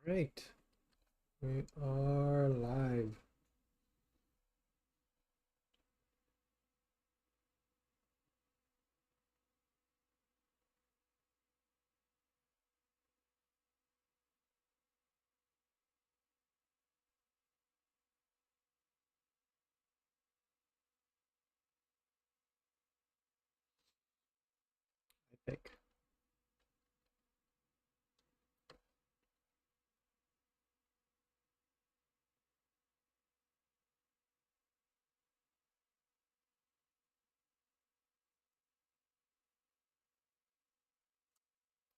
Right, we are live. I think.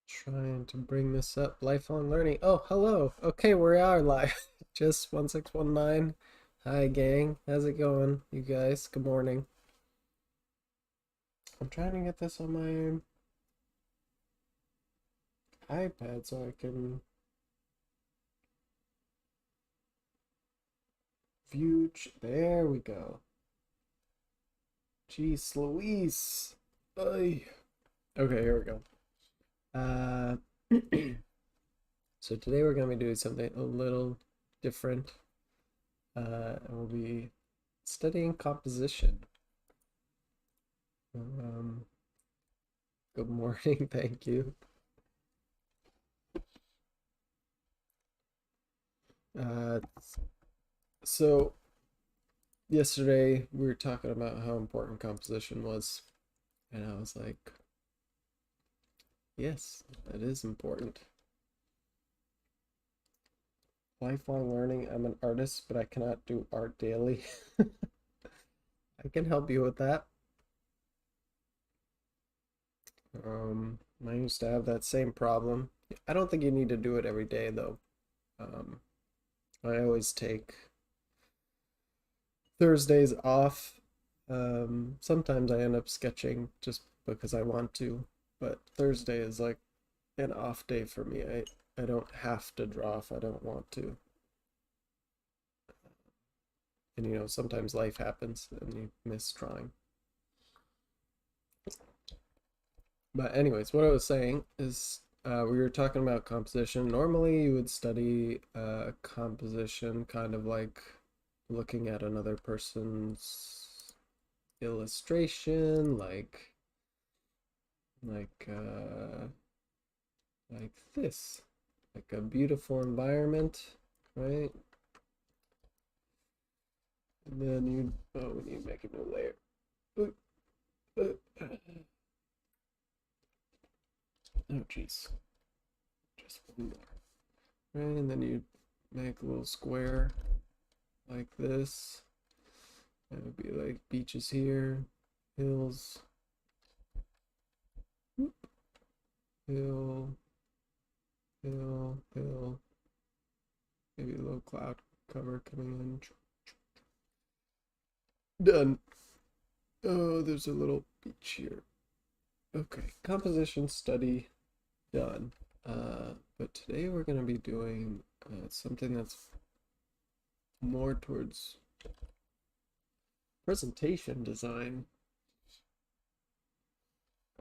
Trying to bring this up. Lifelong learning. Oh, hello. Okay, we are live. Just 1619. Hi, gang. How's it going, you guys? Good morning. I'm trying to get this on my iPad so I can view. There we go. Jeez Louise. Ay. Okay, here we go. Uh, so today we're going to be doing something a little different. And we'll be studying composition. Um, Good morning, thank you. Uh, so yesterday we were talking about how important composition was, and I was like, yes, that is important. Lifelong learning. I'm an artist, but I cannot do art daily. I can help you with that. I used to have that same problem. I don't think you need to do it every day though. Um, I always take Thursdays off. Sometimes I end up sketching just because I want to, but Thursday is like an off day for me. I don't have to draw if I don't want to. And sometimes life happens and you miss drawing. But anyways, what I was saying is we were talking about composition. Normally you would study composition kind of like looking at another person's illustration, like uh like this, like a beautiful environment, right? And then we need to make a new layer. Ooh, oh jeez, just one more. Right, and then you make a little square like this. It would be like beaches here, hills, whoop, hill, hill, maybe a little cloud cover coming in. Done. Oh, there's a little beach here. Okay, composition study done. But today we're going to be doing something that's more towards presentation design.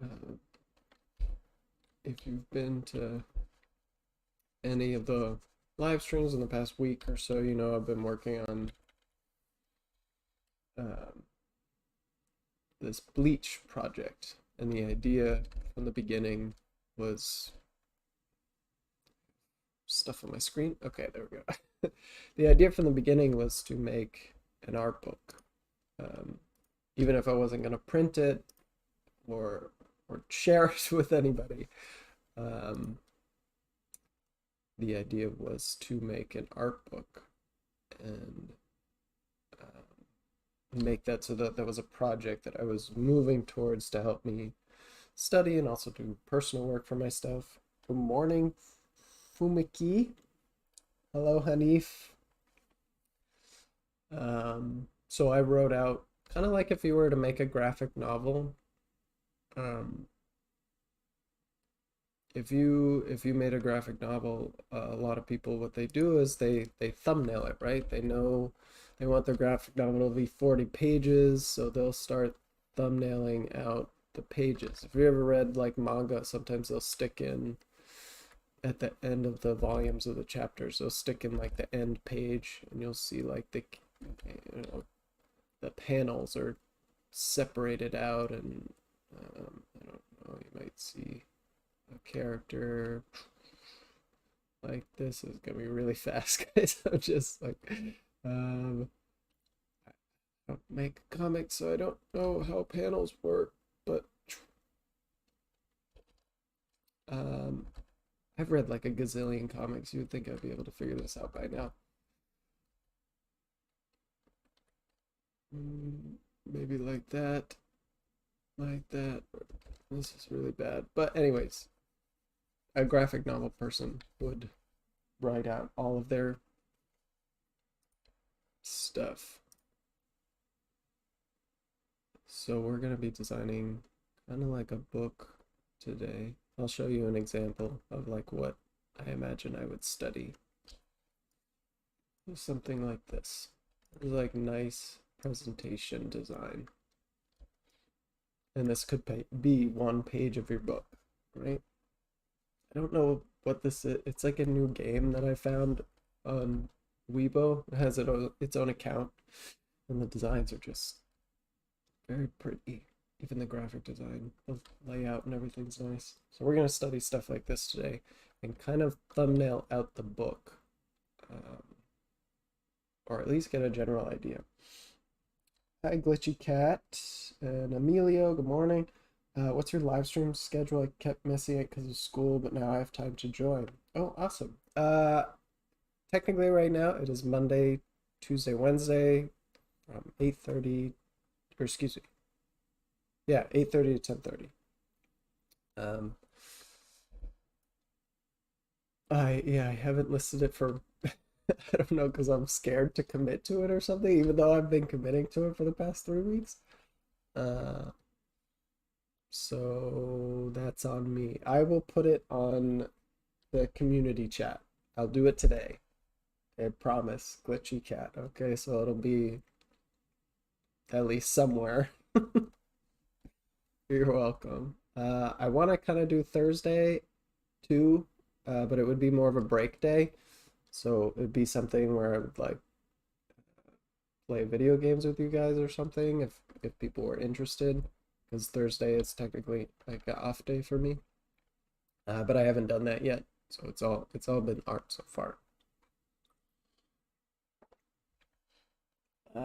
Uh, if you've been to any of the live streams in the past week or so, I've been working on um, this bleach project, and the idea from the beginning was stuff on my screen. Okay, there we go. The idea from the beginning was to make an art book, even if I wasn't going to print it or share it with anybody. Um, the idea was to make an art book and make that so that that was a project that I was moving towards to help me study and also do personal work for my stuff. Good morning, Fumiki. Hello, Hanif. So I wrote out kind of like if you were to make a graphic novel. Um, if you made a graphic novel, a lot of people what they do is they thumbnail it, right? They know they want their graphic novel to be 40 pages, so they'll start thumbnailing out the pages. If you ever read like manga, sometimes they'll stick in at the end of the volumes of the chapters. They'll stick in like the end page, and you'll see like you know, the panels are separated out, and I don't know, you might see a character like this. Is gonna be really fast, guys. I'm just like, um, I don't make comics, so I don't know how panels work, but um, I've read like a gazillion comics. You would think I'd be able to figure this out by now. Maybe like that, like that. This is really bad. But anyways, a graphic novel person would write out all of their stuff. So we're going to be designing kind of like a book today. I'll show you an example of like what I imagine I would study. Something like this. It's like nice presentation design. And this could be one page of your book, right? I don't know what this is. It's like a new game that I found on Weibo. It has its own account, and the designs are just very pretty. Even the graphic design, the layout, and everything's nice. So we're gonna study stuff like this today, and kind of thumbnail out the book, um, or at least get a general idea. Hi, Glitchy Cat and Emilio. Good morning. What's your live stream schedule? I kept missing it because of school, but now I have time to join. Oh, awesome. Technically right now it is Monday, Tuesday, Wednesday from 8:30, or excuse me. Yeah, 8:30 to 10:30. Um, I haven't listed it for I don't know because I'm scared to commit to it or something, even though I've been committing to it for the past 3 weeks. Uh, so that's on me. I will put it on the community chat. I'll do it today. I promise. Glitchy Cat. Okay, so it'll be at least somewhere. You're welcome. I want to kind of do Thursday too, but it would be more of a break day. So it'd be something where I would like play video games with you guys or something if people were interested, because Thursday is technically like an off day for me. But I haven't done that yet, so it's all been art so far.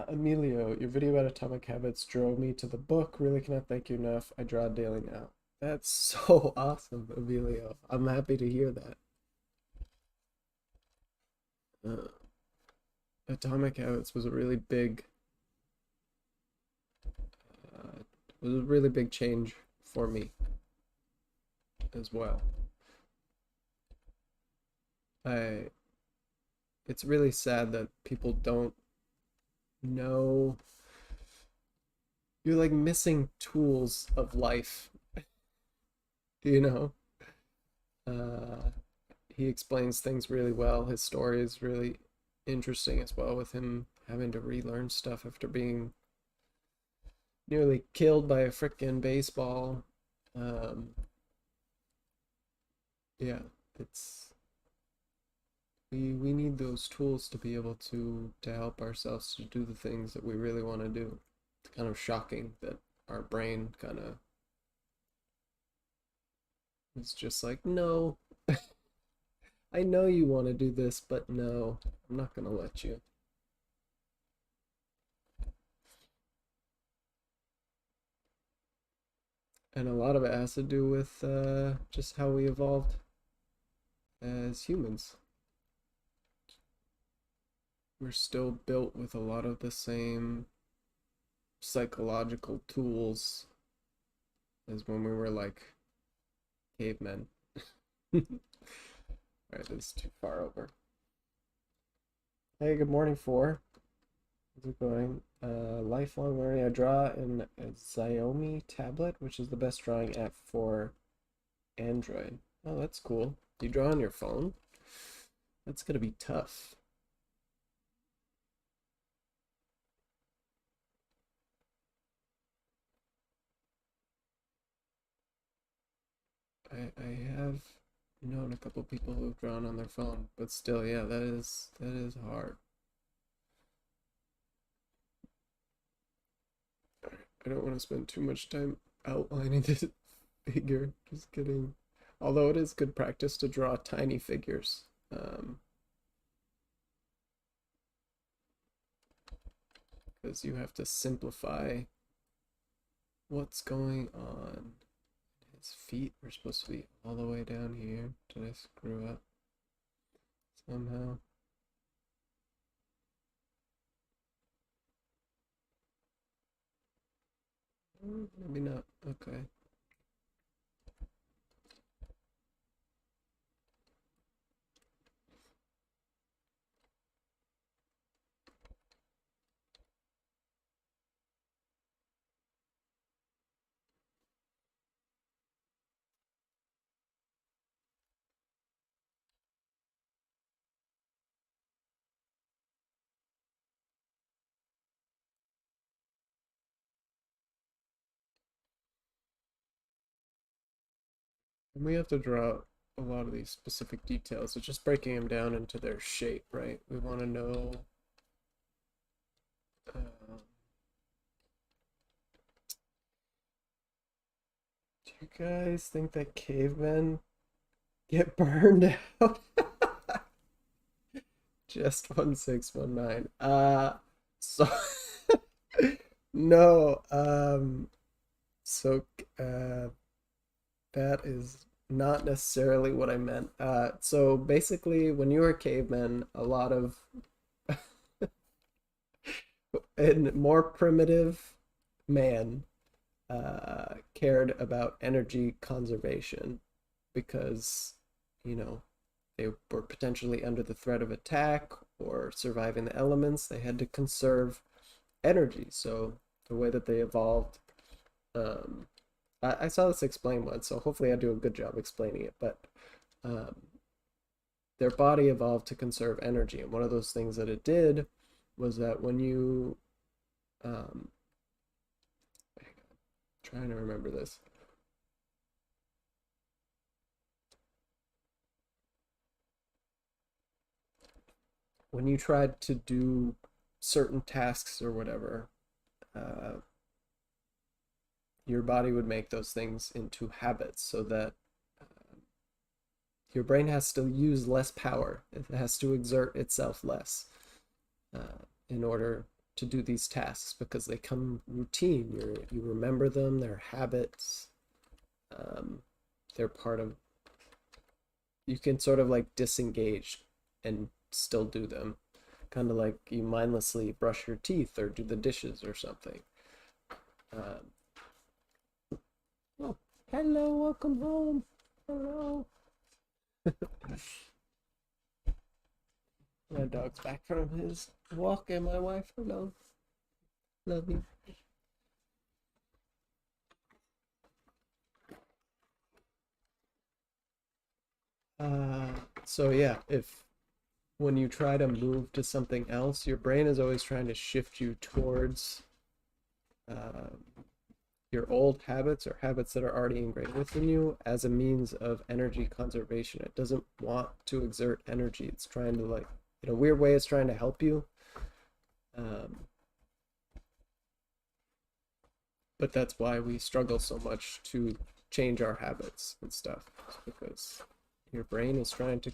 Emilio, your video about atomic habits drove me to the book. Really cannot thank you enough. I draw daily now. That's so awesome, Emilio. I'm happy to hear that. Uh, atomic habits was a really big, was a really big change for me as well. I, it's really sad that people don't know you're like missing tools of life, you know? Uh, he explains things really well. His story is really interesting as well, with him having to relearn stuff after being nearly killed by a frickin' baseball. Um, yeah, it's we need those tools to be able to help ourselves to do the things that we really want to do. It's kind of shocking that our brain kind of is just like, no, I know you want to do this, but no, I'm not gonna let you. And a lot of it has to do with just how we evolved as humans. We're still built with a lot of the same psychological tools as when we were like cavemen. Alright, this is too far over. Hey, good morning, Four. How's it going? Lifelong learning. I draw in a Xiaomi tablet, which is the best drawing app for Android. Oh, that's cool. You draw on your phone? That's gonna be tough. I have known a couple people who've drawn on their phone, but still, yeah, that is hard. I don't want to spend too much time outlining this figure. Just kidding. Although it is good practice to draw tiny figures. Because you have to simplify what's going on. His feet are supposed to be all the way down here. Did I screw up somehow? Maybe not. Okay. And we have to draw a lot of these specific details. It's just breaking them down into their shape, right? We want to know. Uh, do you guys think that cavemen get burned out? Just 1619. So no. So that is not necessarily what I meant. So basically, when you were a caveman, a lot of and more primitive man cared about energy conservation because, you know, they were potentially under the threat of attack or surviving the elements. They had to conserve energy. So the way that they evolved, um, I saw this explained once, so hopefully I do a good job explaining it. But um, their body evolved to conserve energy, and one of those things that it did was that when you um, trying to remember this. When you tried to do certain tasks or whatever, uh, your body would make those things into habits so that your brain has to use less power. It has to exert itself less in order to do these tasks because they come routine. You remember them, they're habits. Um, they're part of. You can sort of like disengage and still do them, kind of like you mindlessly brush your teeth or do the dishes or something. Um, oh, hello, welcome home. Hello. My dog's back from his walk, and my wife, hello, love you. Uh, so yeah, if when you try to move to something else, your brain is always trying to shift you towards uh, your old habits or habits that are already ingrained within you as a means of energy conservation. It doesn't want to exert energy. It's trying to like, in a weird way, it's trying to help you. Um, but that's why we struggle so much to change our habits and stuff. It's because your brain is trying to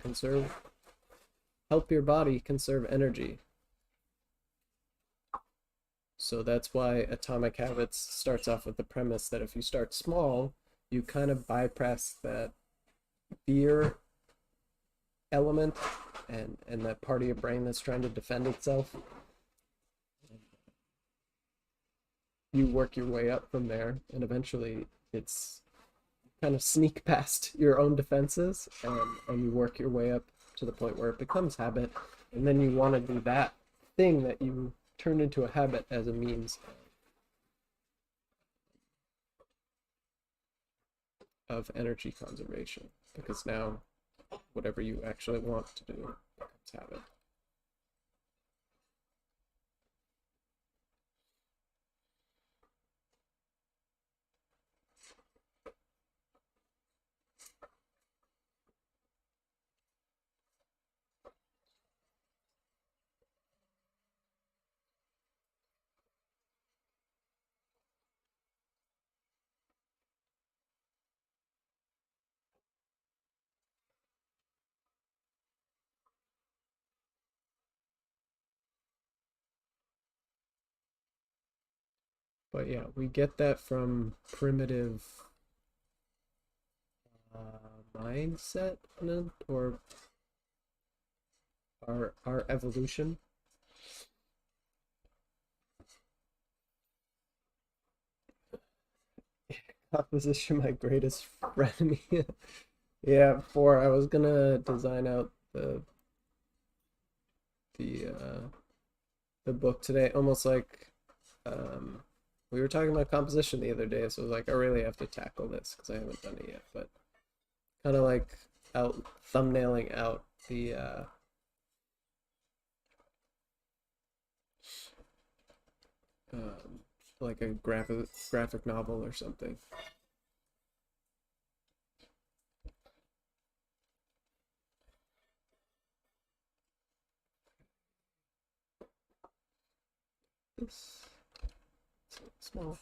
help your body conserve energy. So that's why Atomic Habits starts off with the premise that if you start small, you kind of bypass that fear element and that part of your brain that's trying to defend itself. You work your way up from there, and eventually it's kind of sneak past your own defenses and you work your way up to the point where it becomes habit. And then you want to do that thing that you turned into a habit as a means of energy conservation because now whatever you actually want to do becomes habit. But yeah, we get that from primitive mindset or our evolution. Composition, my greatest friend. Yeah, before I was gonna design out the the book today, almost like um we were talking about composition the other day, so I was like, I really have to tackle this because I haven't done it yet. But kind of like out thumbnailing out the um like a graphic novel or something. It's small.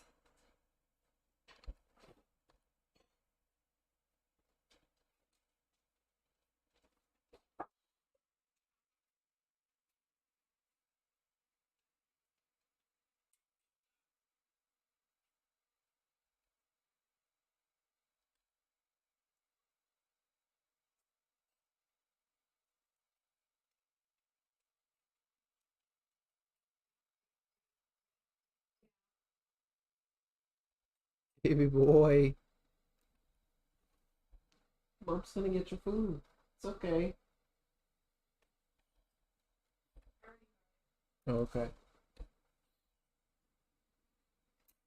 Baby boy, mom's gonna get your food. It's okay. Okay.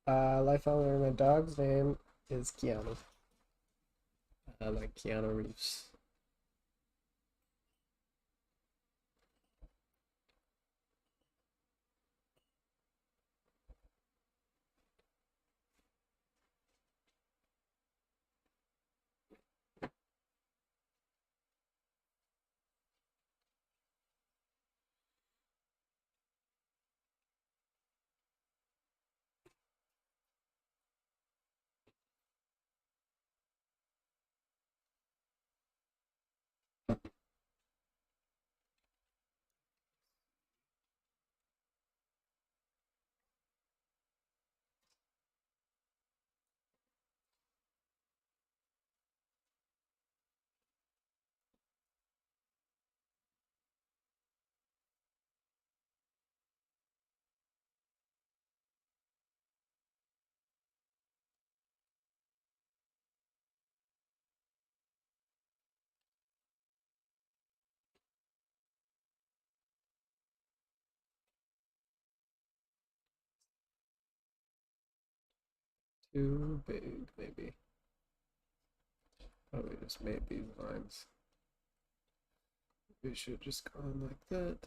Life I learned. My dog's name is Keanu. Like Keanu Reeves. Too big, maybe. Probably just made these lines. We should just go on like that.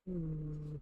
Hmm.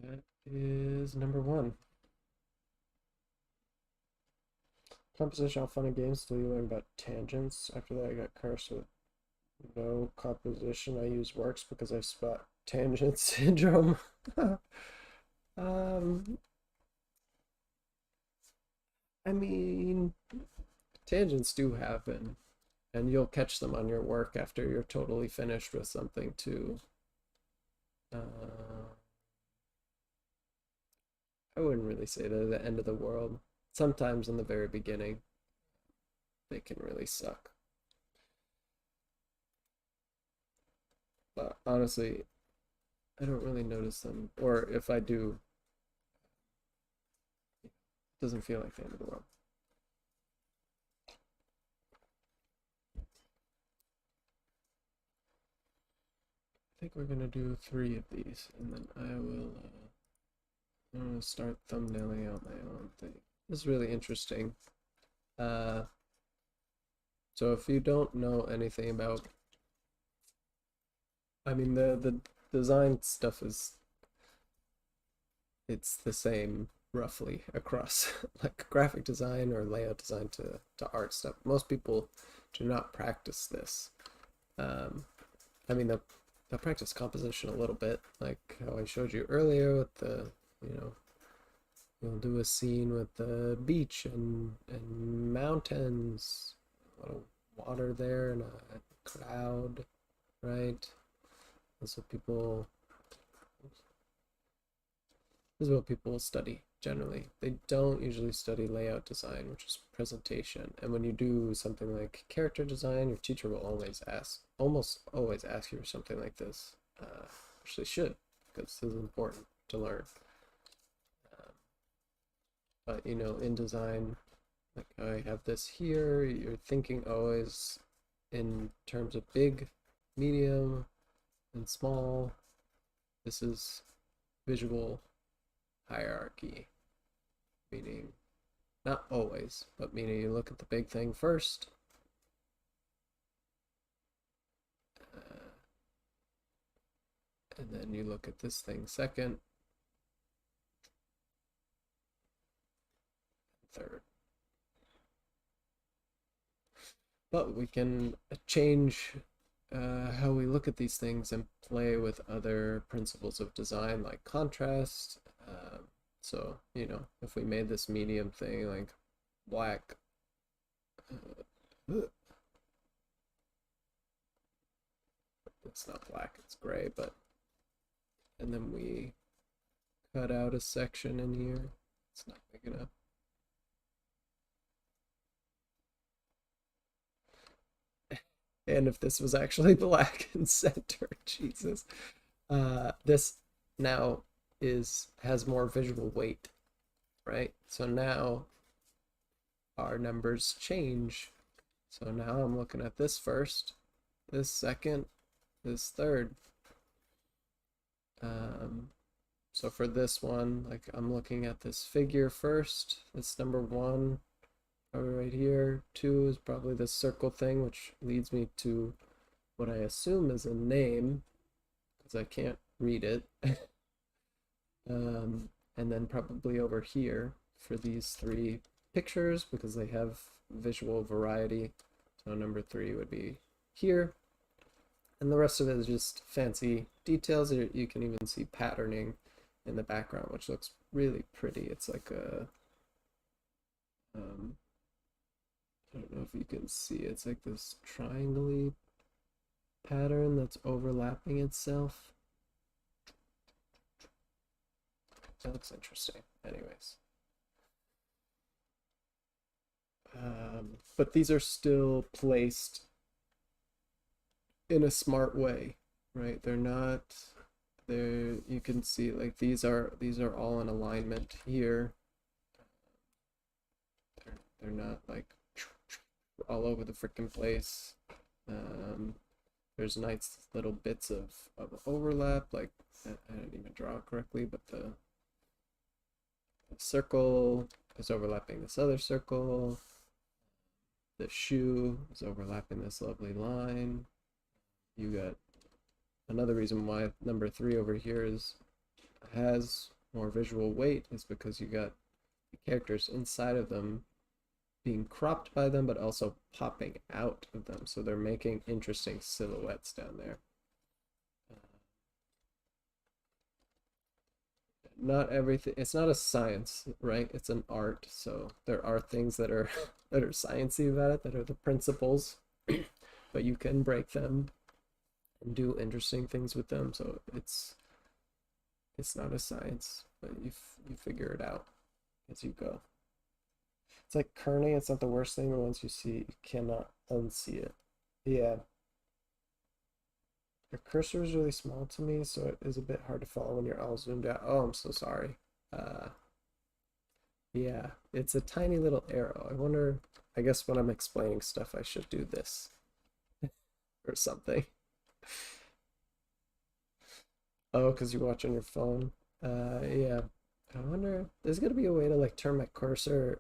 That is number one. Composition on fun and games till you learn about tangents. After that, I got cursed with no composition. I use works because I spot tangent syndrome. um, I mean, tangents do happen, and you'll catch them on your work after you're totally finished with something too. Uh, I wouldn't really say they're the end of the world. Sometimes in the very beginning, they can really suck. But honestly, I don't really notice them. Or if I do, it doesn't feel like the end of the world. I think we're gonna do 3 of these, and then I'm gonna start thumbnailing out my own thing. This is really interesting. Uh, so if you don't know anything about, I mean, the design stuff is it's the same roughly across like graphic design or layout design to art stuff. Most people do not practice this. Um, I mean, they'll practice composition a little bit, like how I showed you earlier with the, you know, you'll do a scene with the beach and mountains, a little water there and a cloud, right? That's what people This is what people study generally. They don't usually study layout design, which is presentation. And when you do something like character design, your teacher will almost always ask you for something like this, which they should, because this is important to learn. Um, but you know, in design, like I have this here, you're thinking always in terms of big, medium, and small. This is visual hierarchy, meaning not always, but meaning you look at the big thing first, uh, and then you look at this thing second, third. But we can change how we look at these things and play with other principles of design like contrast. So, you know, if we made this medium thing like black, it's not black, it's gray, but, and then we cut out a section in here, it's not big enough. And if this was actually black and center, Jesus. This now has more visual weight, right? So now our numbers change. So now I'm looking at this first, this second, this third. So for this one, like I'm looking at this figure first. It's number 1, probably right here. 2 is probably this circle thing, which leads me to what I assume is a name, because I can't read it. And then probably over here for these 3 pictures, because they have visual variety. So number 3 would be here. And the rest of it is just fancy details. You can even see patterning in the background, which looks really pretty. It's like a, I don't know if you can see, it's like this triangle pattern that's overlapping itself. That looks interesting. Anyways. But these are still placed in a smart way, right? They're not, you can see like these are all in alignment here. They're not like all over the freaking place. There's nice little bits of overlap, like I didn't even draw it correctly, but the circle is overlapping this other circle. The shoe is overlapping this lovely line. You got another reason why number 3 over here has more visual weight is because you got the characters inside of them being cropped by them, but also popping out of them. So they're making interesting silhouettes down there. Not everything, it's not a science, right? It's an art. So there are things that are that are sciencey about it, that are the principles, but you can break them and do interesting things with them. So it's not a science, but you figure it out as you go. It's like kerning, it's not the worst thing, but once you see it, you cannot unsee it. Yeah. Your cursor is really small to me, so it is a bit hard to follow when you're all zoomed out. Oh, I'm so sorry. Uh, yeah, it's a tiny little arrow. I wonder, I guess when I'm explaining stuff, I should do this or something. Oh, because you watch on your phone. Yeah. I wonder, there's gonna be a way to like turn my cursor.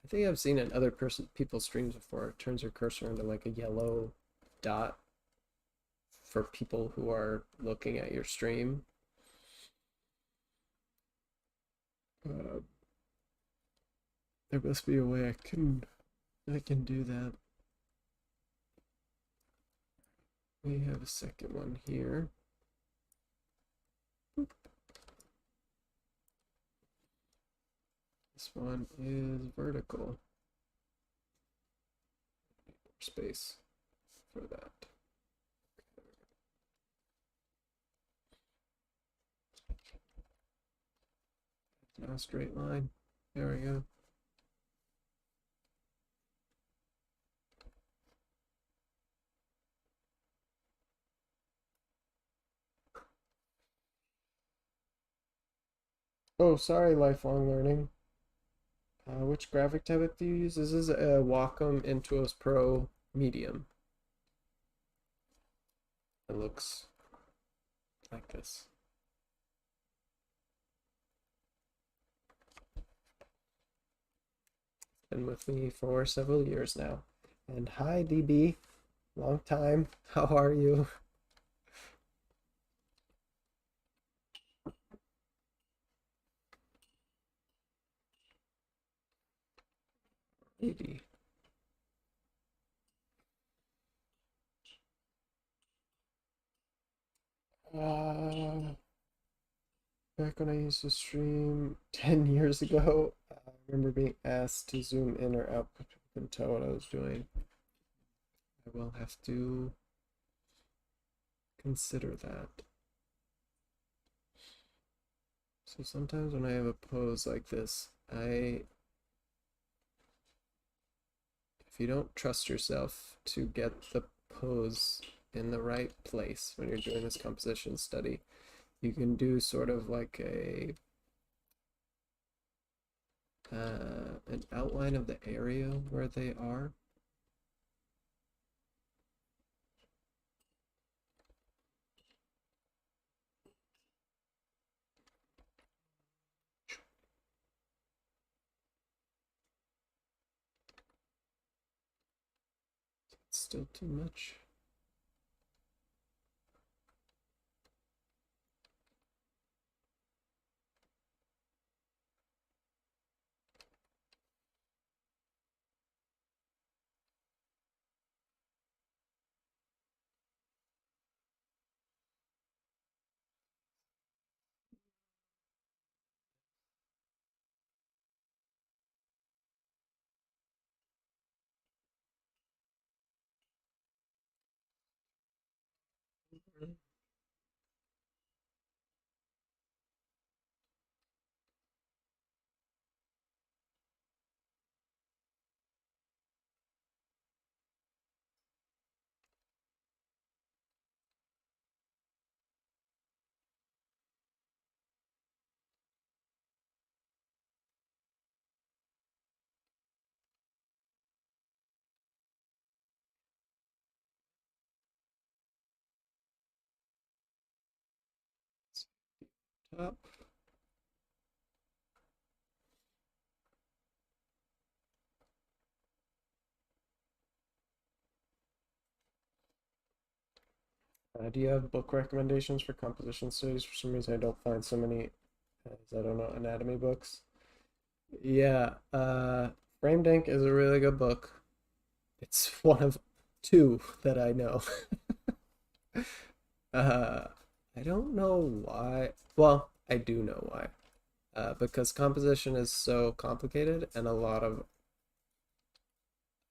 I think I've seen in other people's streams before. It turns your cursor into like a yellow dot for people who are looking at your stream. Uh, there must be a way I can do that. We have a second one here. This one is vertical. Space for that. Now straight line. There we go. Oh, sorry, lifelong learning. Which graphic tablet do you use? This is a Wacom Intuos Pro Medium. It looks like this. Been with me for several years now. And hi, DB. Long time. How are you? DB. Back when I used to stream 10 years ago, I remember being asked to zoom in or out, but I couldn't tell what I was doing. I will have to consider that. So sometimes when I have a pose like this, if you don't trust yourself to get the pose in the right place when you're doing this composition study, you can do sort of like an outline of the area where they are. It's still too much. Top. Do you have book recommendations for composition studies? For some reason, I don't find so many, as I don't know, anatomy books. Yeah, Framed Ink is a really good book. It's one of two that I know. Uh, I don't know why. Well, I do know why. Because composition is so complicated, and a lot of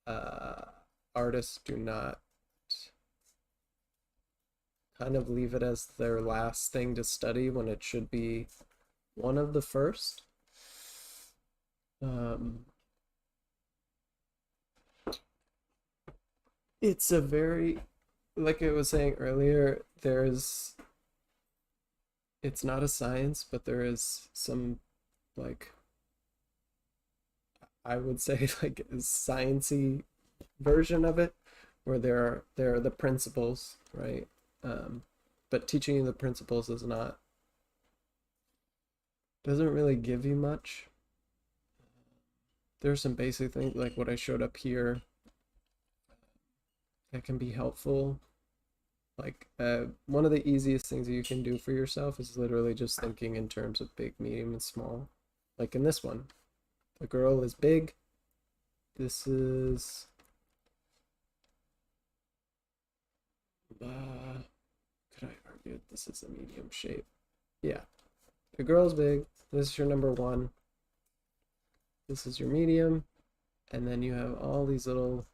uh, artists do not kind of leave it as their last thing to study when it should be one of the first. Um, it's a very like I was saying earlier, there's it's not a science, but there is some like I would say like a sciencey version of it where there are the principles, right? Um, but teaching you the principles is not doesn't really give you much. There's some basic things like what I showed up here that can be helpful. Like one of the easiest things that you can do for yourself is literally just thinking in terms of big, medium, and small. Like in this one, the girl is big. This is could I argue this is a medium shape? Yeah, the girl's big. This is your number one. This is your medium, and then you have all these little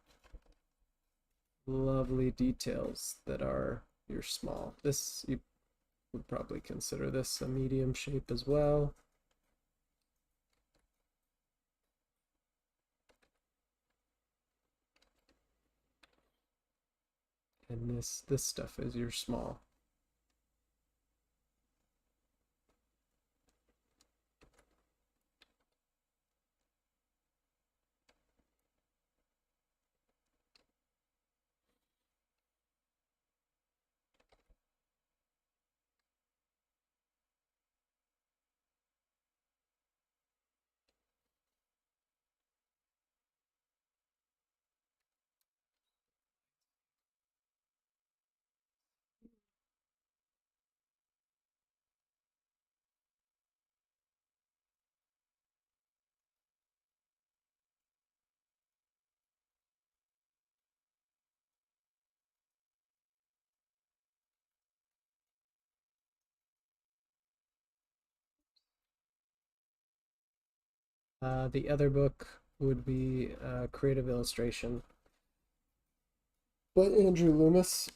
lovely details that are your small. This you would probably consider this a medium shape as well. And this stuff is your small. The other book would be Creative Illustration by Andrew Loomis.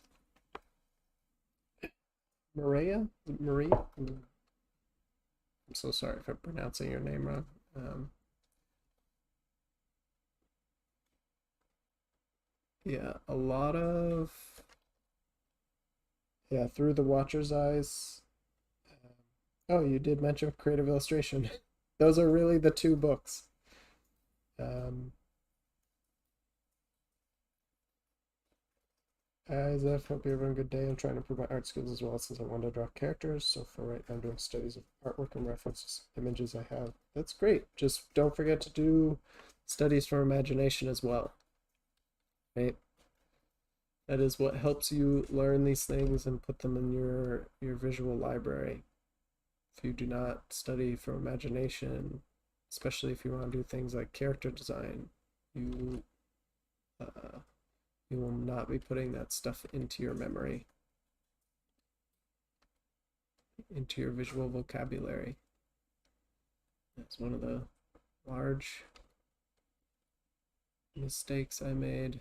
Maria? I'm so sorry if I'm pronouncing your name wrong. Yeah, a lot of yeah, Through the Watcher's Eyes. Oh, you did mention Creative Illustration. Those are really the two books. Um, As F, hope you having a good day. I'm trying to improve my art skills as well since I want to draw characters. So for right now, I'm doing studies of artwork and references images I have. That's great. Just don't forget to do studies for imagination as well. Right? That is what helps you learn these things and put them in your visual library. If you do not study for imagination, especially if you want to do things like character design, you uh, you will not be putting that stuff into your memory, into your visual vocabulary. That's one of the large mistakes I made.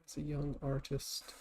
As a young artist.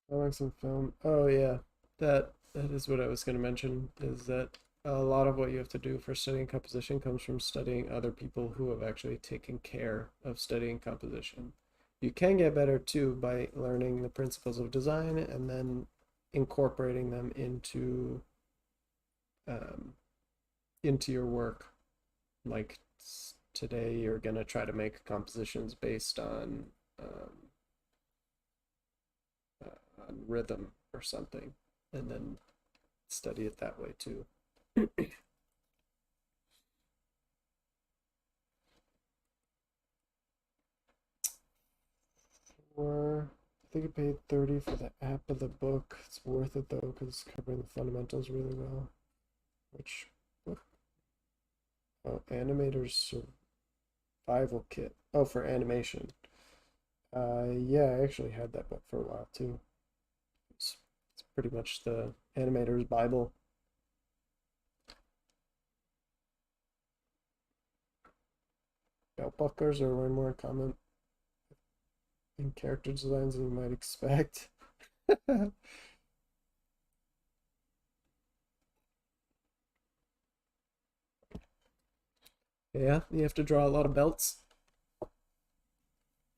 Comics and film. Oh yeah, that is what I was going to mention. Is that a lot of what you have to do for studying composition comes from studying other people who have actually taken care of studying composition. You can get better too by learning the principles of design and then incorporating them um, into your work. Like today, you're going to try to make compositions based on rhythm or something, and then study it that way too. Or I think I paid 30 for the app of the book. It's worth it though because it's covering the fundamentals really well. Which book? Oh, Animator's Survival Kit. Oh, for animation. Yeah, I actually had that book for a while too. It's pretty much the animator's Bible. Belt bucklers are way more common in character designs than you might expect. Yeah, you have to draw a lot of belts.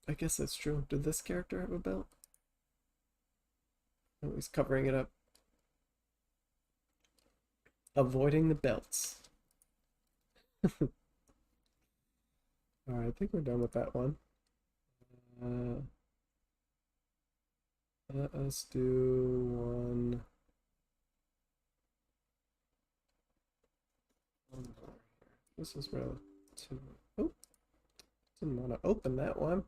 I guess that's true. Did this character have a belt? Oh, he's covering it up. Avoiding the belts. Alright, I think we're done with that one. Uh, Let us do one more here. This is relative. Oh, didn't want to open that one.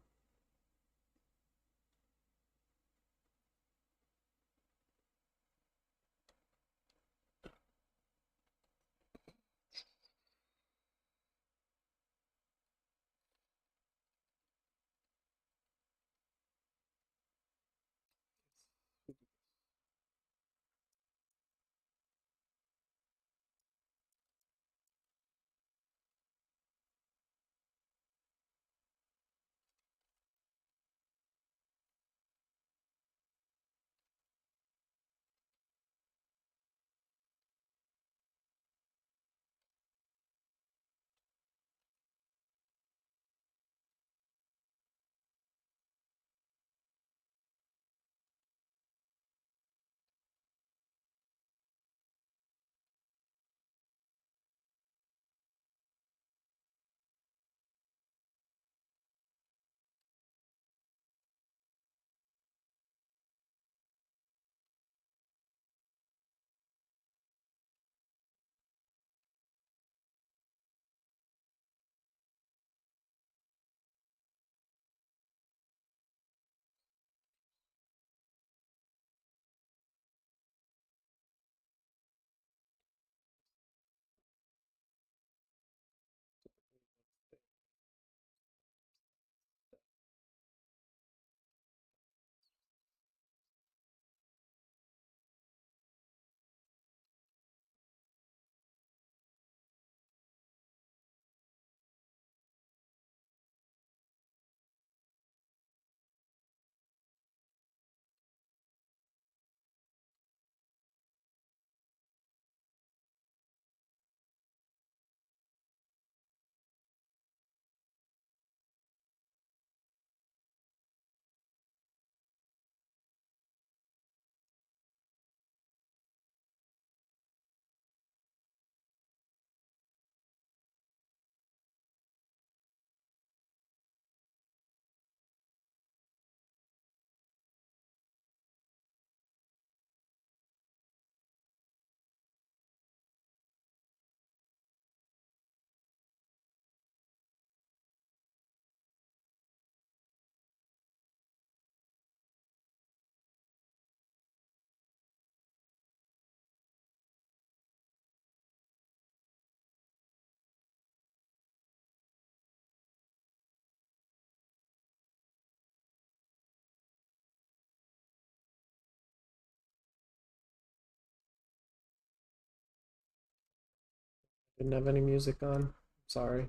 Didn't have any music on. Sorry.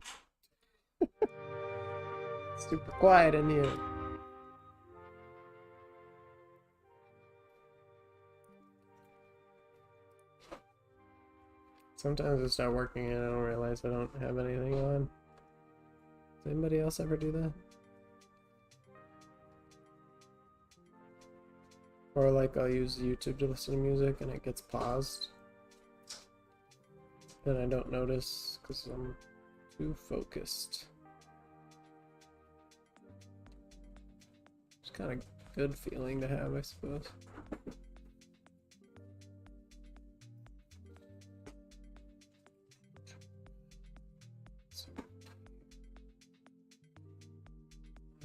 Super quiet in here. Sometimes it's not working and I don't realize I don't have anything on. Does anybody else ever do that? Or like I'll use YouTube to listen to music and it gets paused. And I don't notice because I'm too focused. It's kind of good feeling to have, I suppose.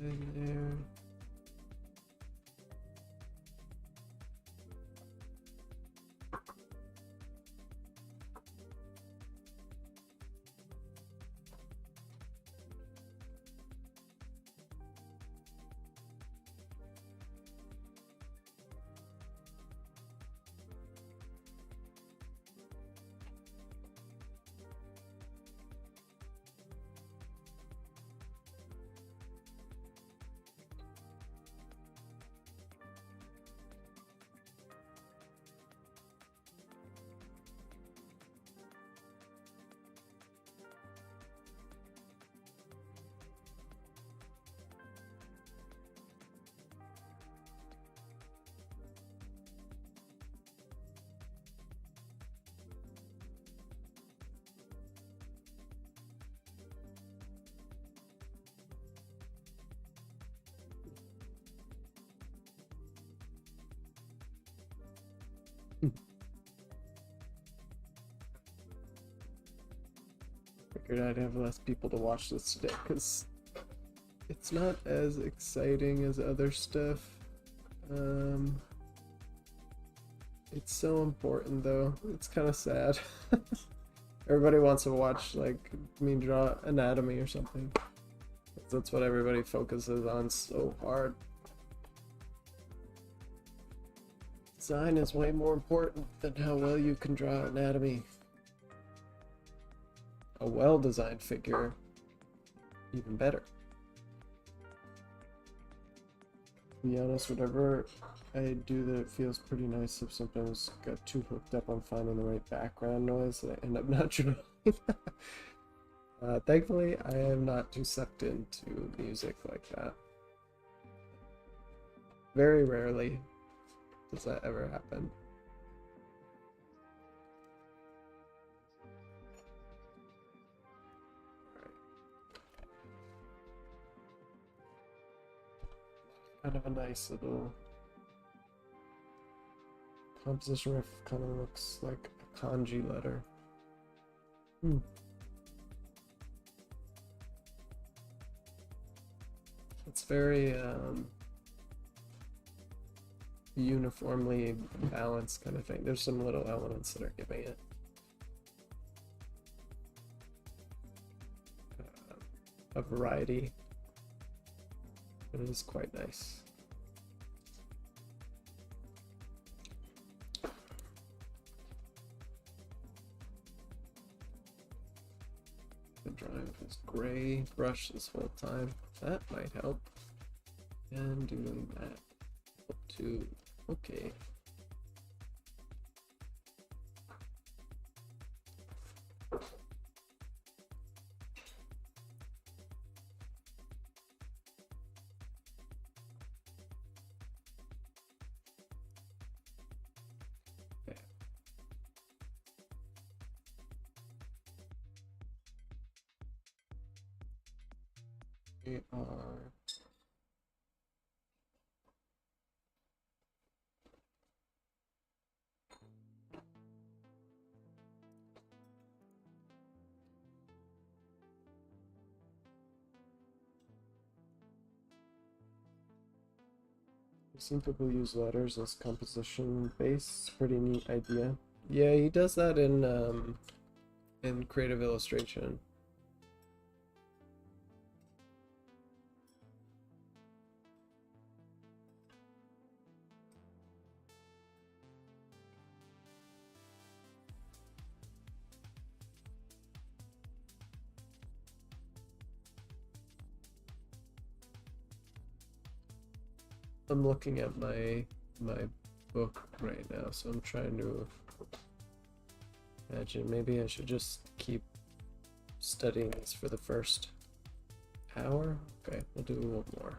In there. Figured I'd have less people to watch this today because it's not as exciting as other stuff. It's so important though. It's kind of sad. Everybody wants to watch like me draw anatomy or something. That's what everybody focuses on so hard. Design is way more important than how well you can draw anatomy. A well-designed figure, even better. To be honest, whatever I do that feels pretty nice, I've sometimes got too hooked up on finding the right background noise that I end up not drawing. Thankfully, I am not too sucked into music like that. Very rarely does that ever happen. Kind of a nice little composition riff, kind of looks like a kanji letter. It's very uniformly balanced kind of thing. There's some little elements that are giving it a variety. It is quite nice. Been drawing with this gray brush this whole time. That might help. And doing that too. Okay. We are I've seen people use letters as composition base. Pretty neat idea. Yeah, he does that in Creative Illustration. I'm looking at my book right now, so I'm trying to Imagine maybe I should just keep studying this for the first hour. Okay, we'll do one more.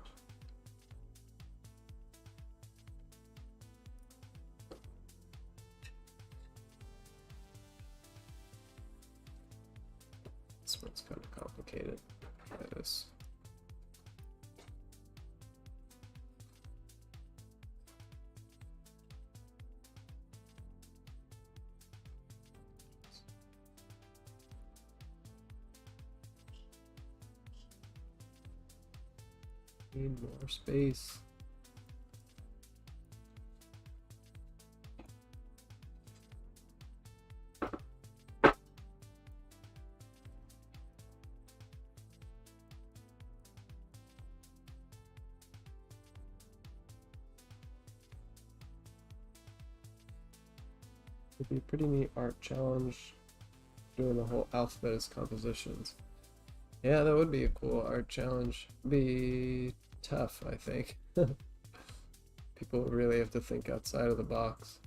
This one's kind of complicated. Try this. Need more space. Would be a pretty neat art challenge doing the whole alphabet as compositions. Yeah, that would be a cool art challenge. Be tough, I think. People really have to think outside of the box.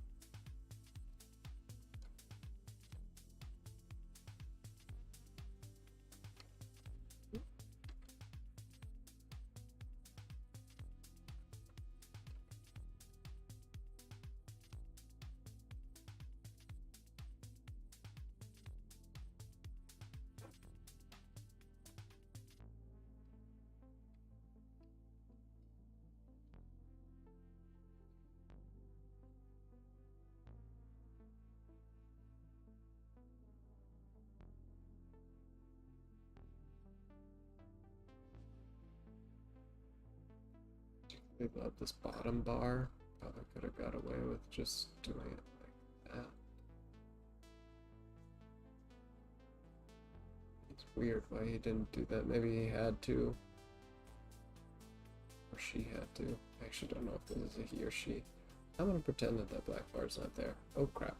I love this bottom bar. Probably could have got away with just doing it like that. It's weird why he didn't do that. Maybe he had to. Or she had to. I actually don't know if this is a he or she. I'm gonna pretend that that black bar's not there. Oh crap.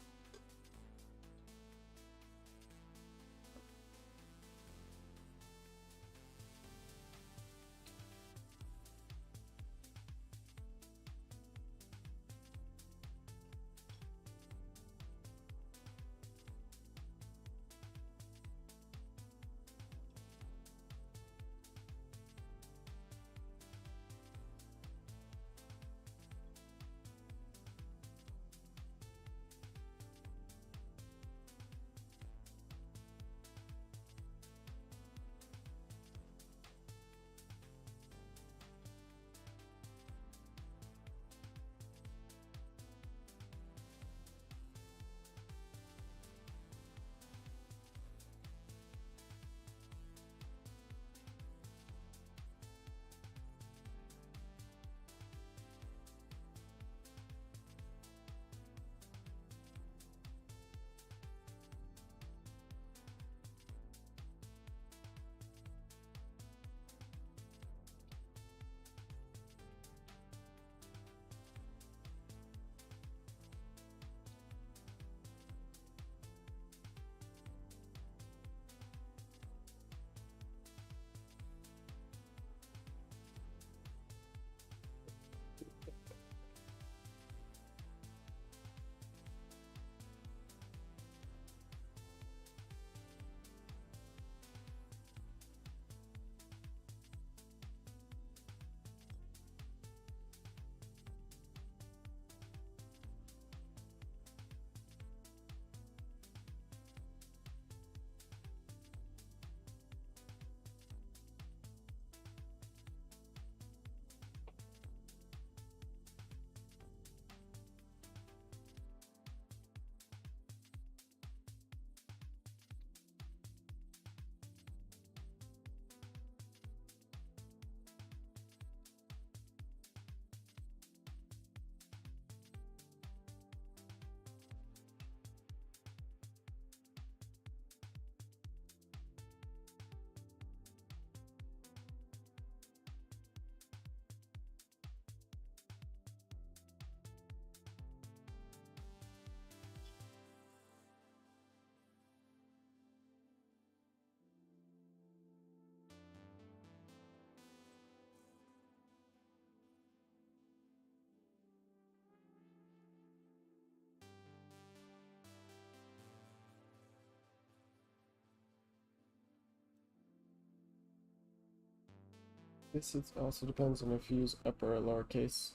This it also depends on if you use upper or lowercase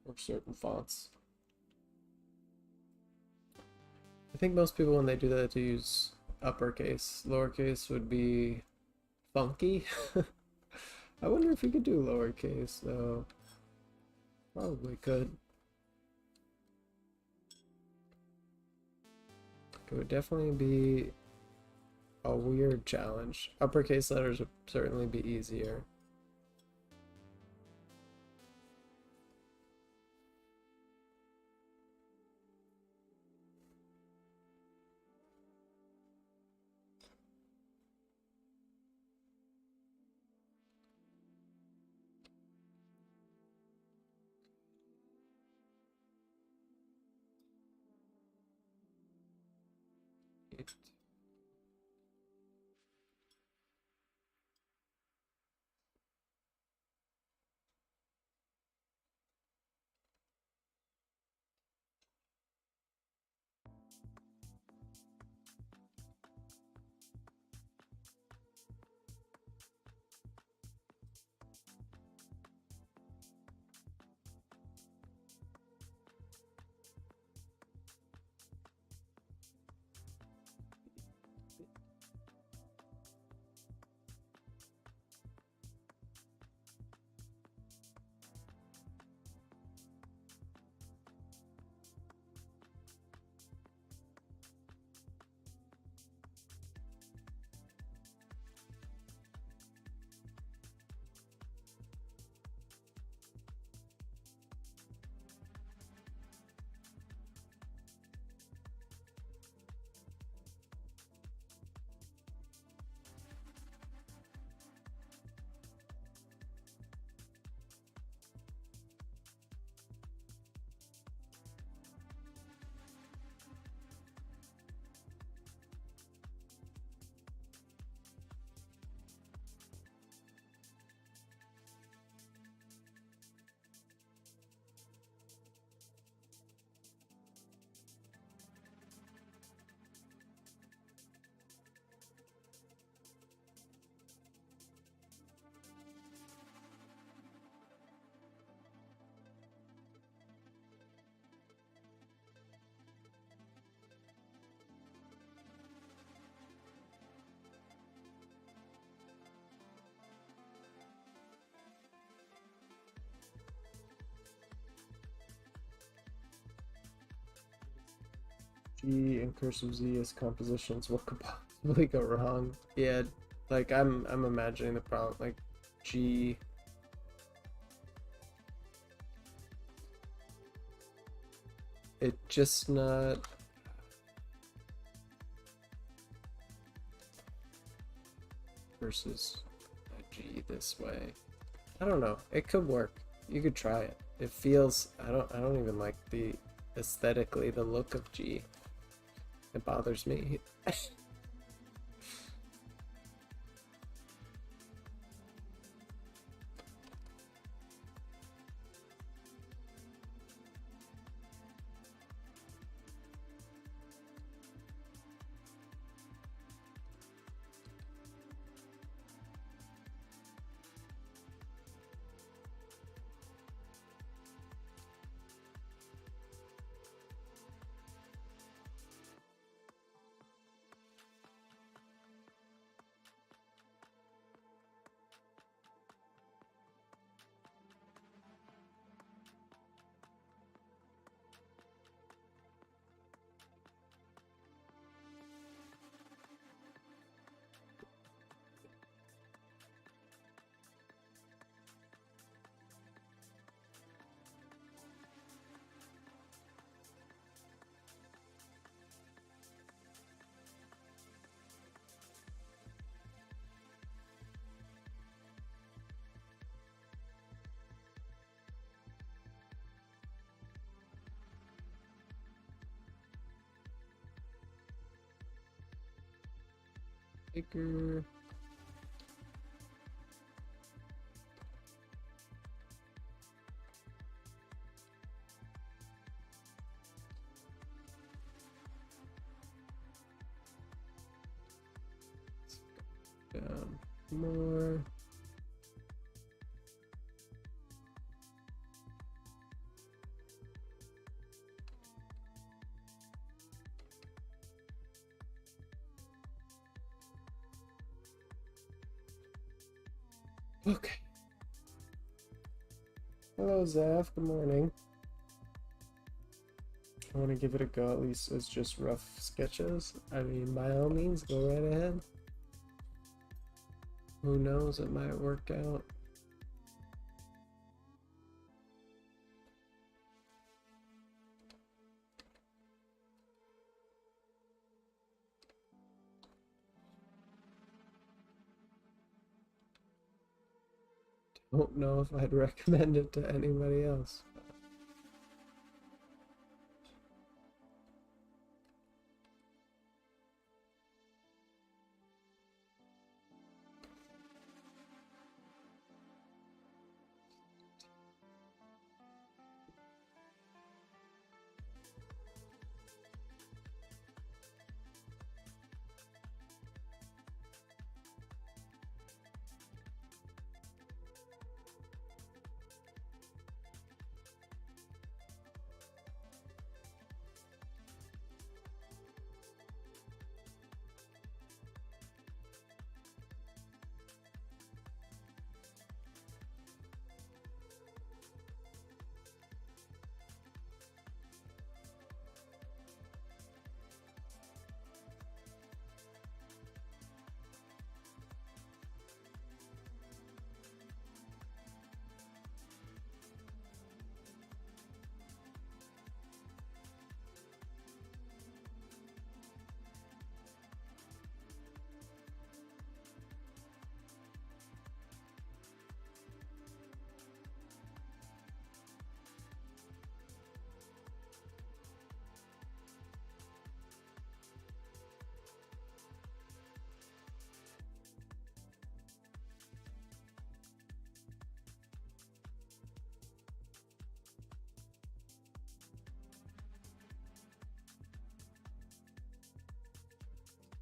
or certain fonts. I think most people when they do that, they use uppercase. Lowercase would be funky. I wonder if you could do lowercase though. Probably could. It would definitely be a weird challenge. Uppercase letters would certainly be easier. G and cursive Z as compositions. What could possibly go wrong? Yeah, like I'm imagining the problem. Like G. It just not. Versus a G this way. I don't know. It could work. You could try it. It feels. I don't even like the aesthetically the look of G. It bothers me. Bigger. Down more. Okay. Hello, Zaf. Good morning. I want to give it a go, at least as just rough sketches. I mean, by all means, go right ahead. Who knows, it might work out. Don't know if I'd recommend it to anybody else.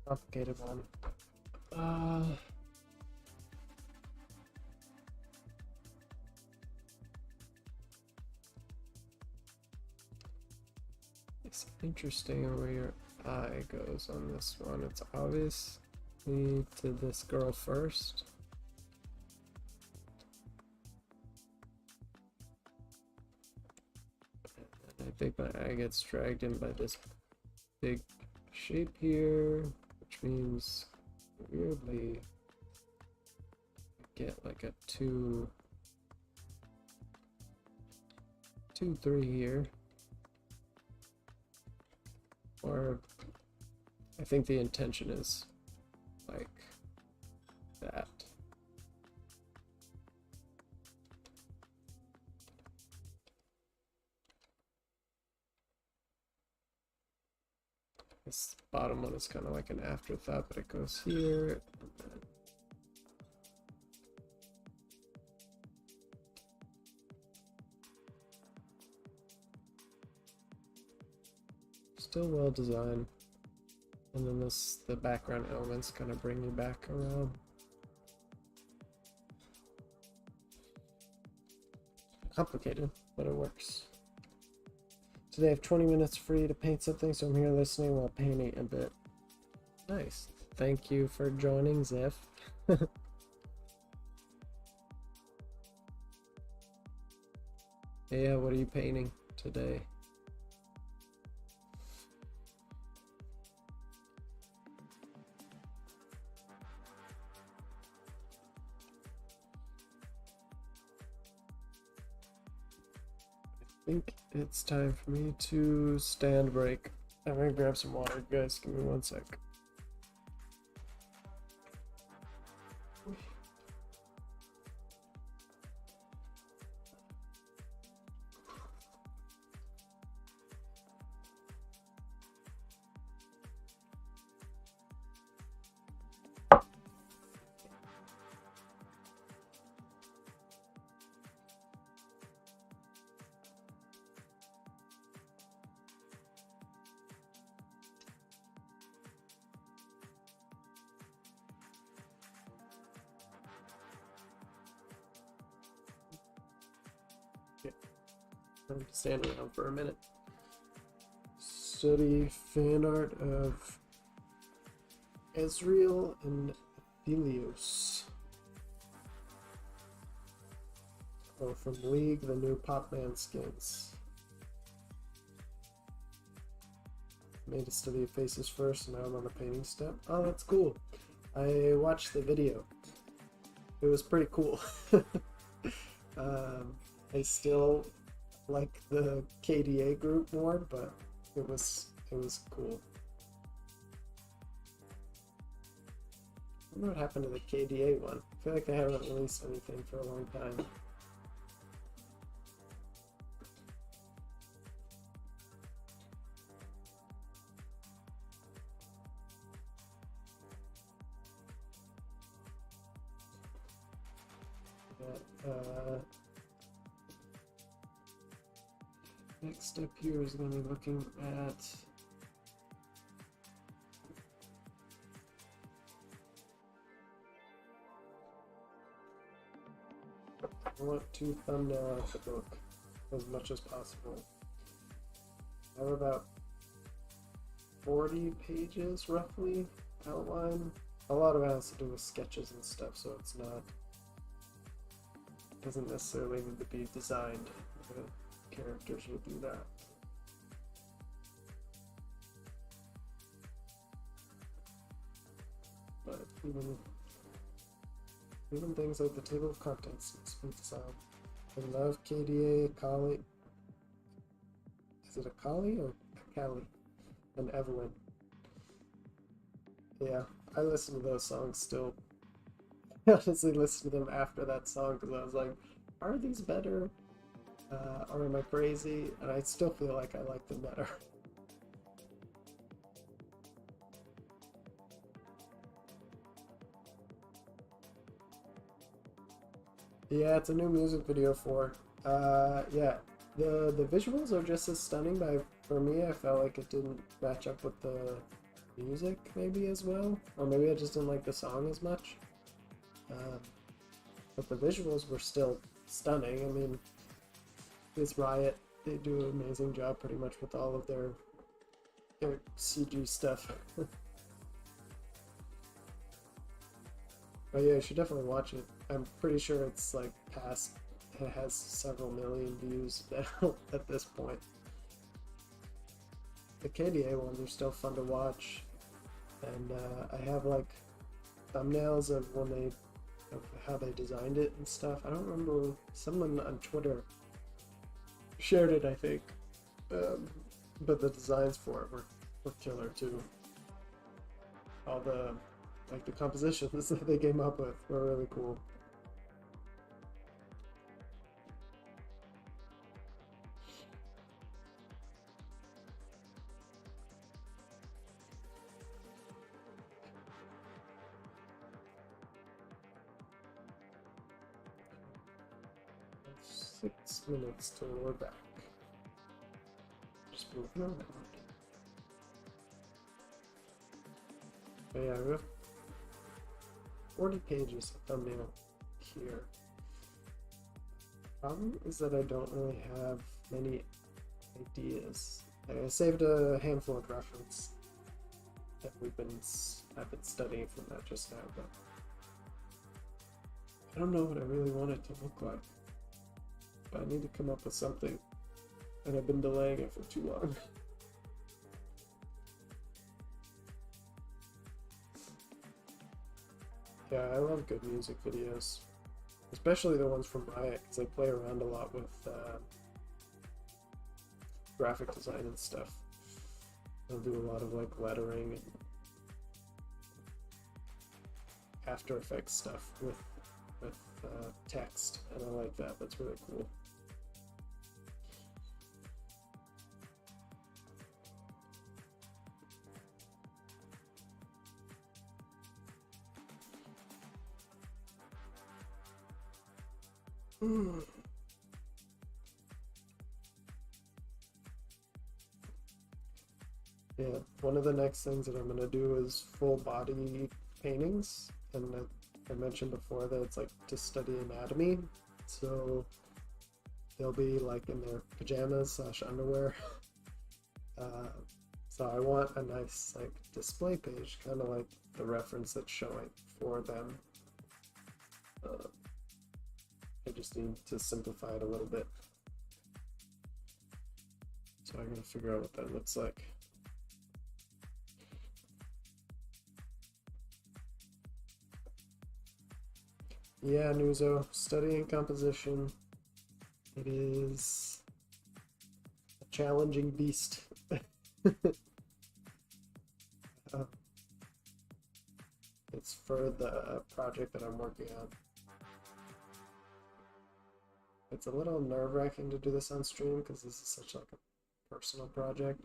Complicated one. It's interesting where your eye goes on this one. It's obviously to this girl first. And I think my eye gets dragged in by this big shape here, which means weirdly I get like a 2, 2, 3 here. Or I think the intention is like that. This bottom one is kind of like an afterthought, but it goes here. And then still well designed. And then the background elements kind of bring me back around. Complicated, but it works. Today I have 20 minutes free to paint something, so I'm here listening while painting a bit. Nice. Thank you for joining, Ziff. Yeah, what are you painting today? I think it's time for me to stand break. I'm gonna grab some water, guys. Give me 1 sec. Time to stand around for a minute. Study fan art of Ezreal and Helios. Oh, from League, the new Popman skins. Made a study of faces first, and now I'm on the painting step. Oh, that's cool. I watched the video. It was pretty cool. I still like the KDA group more, but it was cool. I wonder what happened to the KDA one. I feel like they haven't released anything for a long time. Next step here is going to be looking at I want to thumbnail out the book as much as possible. I have about 40 pages roughly outline. A lot of it has to do with sketches and stuff, so it's not doesn't necessarily need to be designed. The characters will do that. But even things like the table of contents needs to be designed. I love KDA, Akali. Is it Akali or Akali? And Evelyn. Yeah, I listen to those songs still. I honestly listened to them after that song because I was like, are these better? Or am I crazy? And I still feel like I like them better. Yeah, it's a new music video for. Yeah, the visuals are just as stunning, but for me, I felt like it didn't match up with the music maybe as well, or maybe I just didn't like the song as much. But the visuals were still stunning. I mean, this Riot, they do an amazing job pretty much with all of their CG stuff. But yeah, you should definitely watch it. I'm pretty sure it's like it has several million views now at this point. The KDA ones are still fun to watch, and I have like thumbnails of how they designed it and stuff. I don't remember, someone on Twitter shared it, I think, but the designs for it were killer too. All the compositions that they came up with were really cool. Six minutes till we're back. Just moving around. But yeah, we have 40 pages of thumbnail here. Problem is that I don't really have many ideas. I saved a handful of reference that I've been studying from that just now, but I don't know what I really want it to look like. But I need to come up with something, and I've been delaying it for too long. Yeah, I love good music videos, especially the ones from Riot, because I play around a lot with graphic design and stuff. I'll do a lot of like lettering and After Effects stuff with text, and I like that. That's really cool. Yeah, one of the next things that I'm gonna do is full body paintings, and I mentioned before that it's like to study anatomy, so they'll be like in their pajamas / underwear. So I want a nice like display page, kind of like the reference that's showing for them. I just need to simplify it a little bit. So I gotta figure out what that looks like. Yeah, Nuzo, studying composition. It is a challenging beast. It's for the project that I'm working on. It's a little nerve-wracking to do this on stream because this is such like a personal project.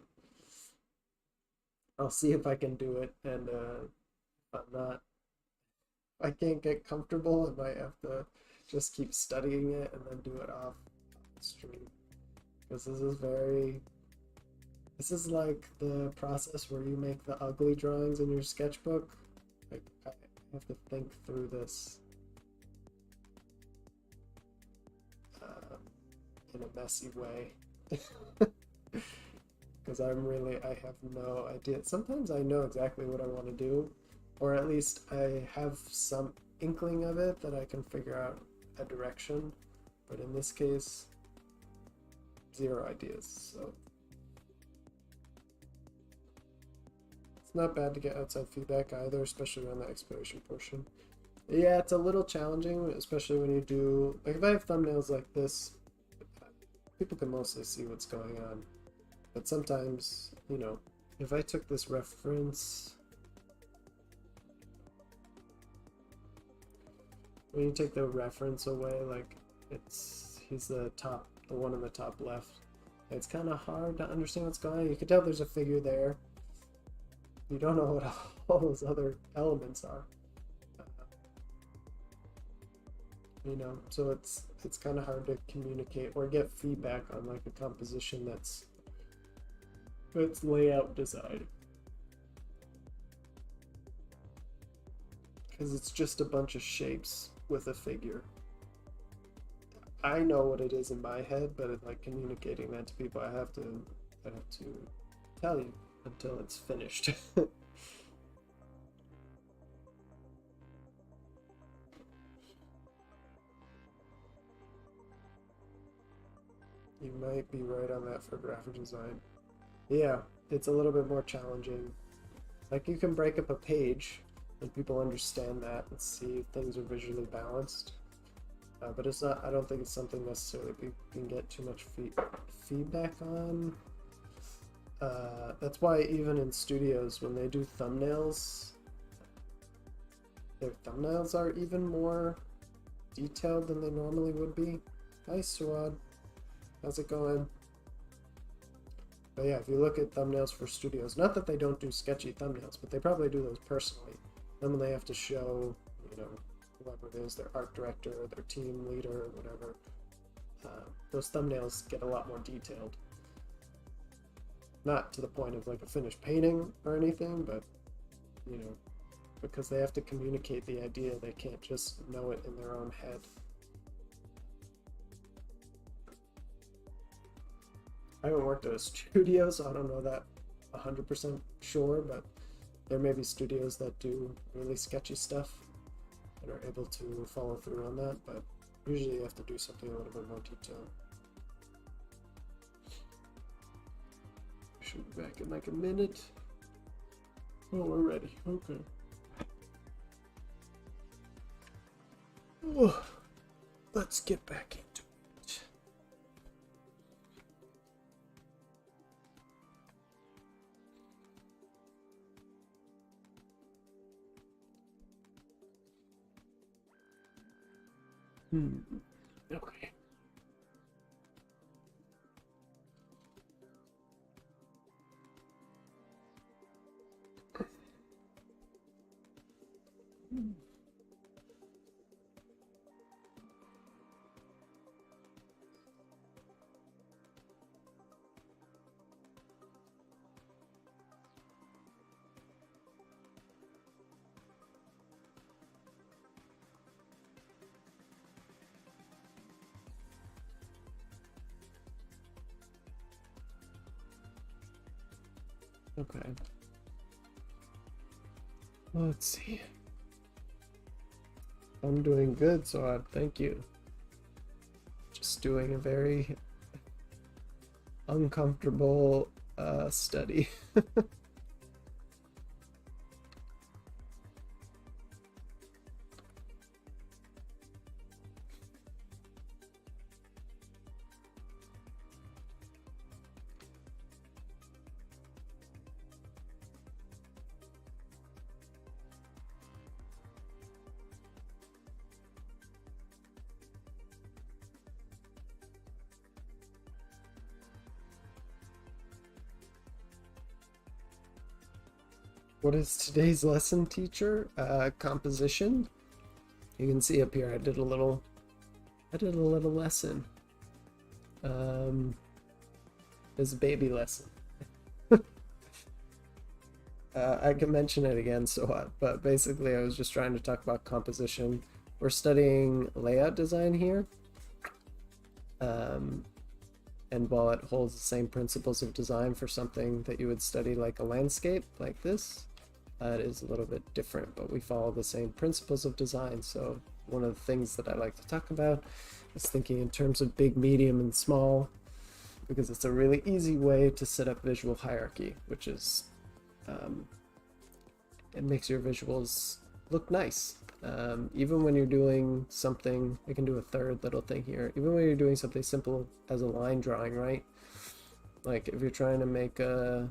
I'll see if I can do it, and if I'm not, if I can't get comfortable, I might have to just keep studying it and then do it off stream. Because this is like the process where you make the ugly drawings in your sketchbook. Like, I have to think through this in a messy way. Because I have no idea. Sometimes I know exactly what I want to do, or at least I have some inkling of it that I can figure out a direction. But in this case, zero ideas. So it's not bad to get outside feedback either, especially on the exploration portion. Yeah, it's a little challenging, especially when you do, like if I have thumbnails like this, people can mostly see what's going on. But sometimes, you know, if I took this reference, when you take the reference away, like he's the one in the top left. It's kind of hard to understand what's going on. You can tell there's a figure there. You don't know what all those other elements are. You know, so it's kind of hard to communicate or get feedback on like a composition that's layout design, because it's just a bunch of shapes with a figure. I know what it is in my head, but like communicating that to people, I have to tell you until it's finished. You might be right on that for graphic design. Yeah, it's a little bit more challenging. Like you can break up a page and people understand that and see if things are visually balanced. But it's not, I don't think it's something necessarily we can get too much feedback on. That's why even in studios, when they do thumbnails, their thumbnails are even more detailed than they normally would be. Hi, Suad. How's it going? But yeah, if you look at thumbnails for studios, not that they don't do sketchy thumbnails, but they probably do those personally. Then when they have to show, you know, whoever it is, their art director, or their team leader, or whatever, those thumbnails get a lot more detailed. Not to the point of like a finished painting or anything, but, you know, because they have to communicate the idea, they can't just know it in their own head. I haven't worked at a studio, so I don't know that 100% sure, but there may be studios that do really sketchy stuff and are able to follow through on that, but usually you have to do something a little bit more detailed. Should be back in like a minute. Oh, we're ready. Okay. Oh, let's get back into it. Okay. Okay. Let's see. I'm doing good, so thank you. just doing a very uncomfortable study. What is today's lesson, teacher? Composition. You can see up here I did a little lesson. This baby lesson. I can mention it again, so what? But basically I was just trying to talk about composition. We're studying layout design here. And while it holds the same principles of design for something that you would study like a landscape like this, it is a little bit different, but we follow the same principles of design. So one of the things that I like to talk about is thinking in terms of big, medium, and small, because it's a really easy way to set up visual hierarchy, which is, it makes your visuals look nice. Even when you're doing something, I can do a third little thing here, even when you're doing something simple as a line drawing, right? Like if you're trying to make a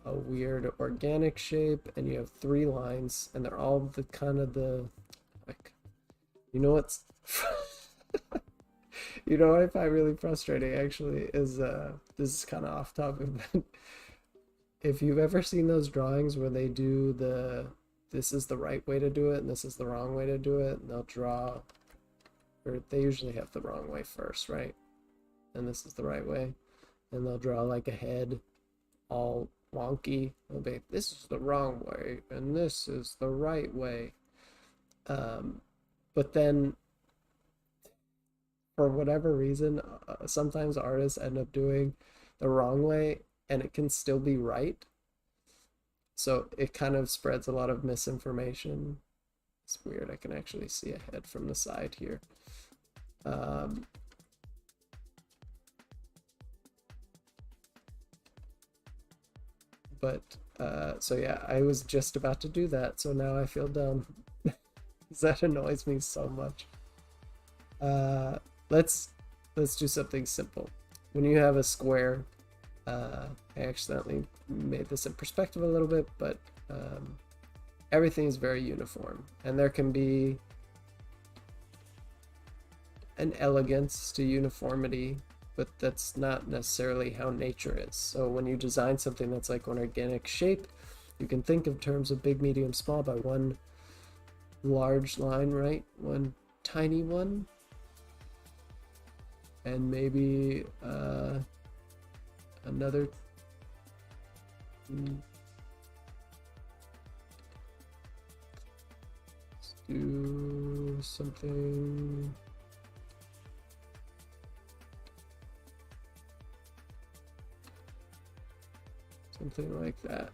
weird organic shape and you have 3 lines and they're all the kind of the, like, you know what's you know what I find really frustrating actually is this is kind of off topic, but if you've ever seen those drawings where they do this is the right way to do it and this is the wrong way to do it, and they'll draw, or they usually have the wrong way first, right? And this is the right way, and they'll draw like a head all wonky. They'll be, this is the wrong way and this is the right way. But then for whatever reason, sometimes artists end up doing the wrong way and it can still be right. So it kind of spreads a lot of misinformation. It's weird, I can actually see a head from the side here. So yeah, I was just about to do that, so now I feel dumb. That annoys me so much. Let's do something simple. When you have a square, I accidentally made this in perspective a little bit, but everything is very uniform, and there can be an elegance to uniformity, but that's not necessarily how nature is. So when you design something that's like an organic shape, you can think of terms of big, medium, small by one large line, right? One tiny one, and maybe another let's do something like that.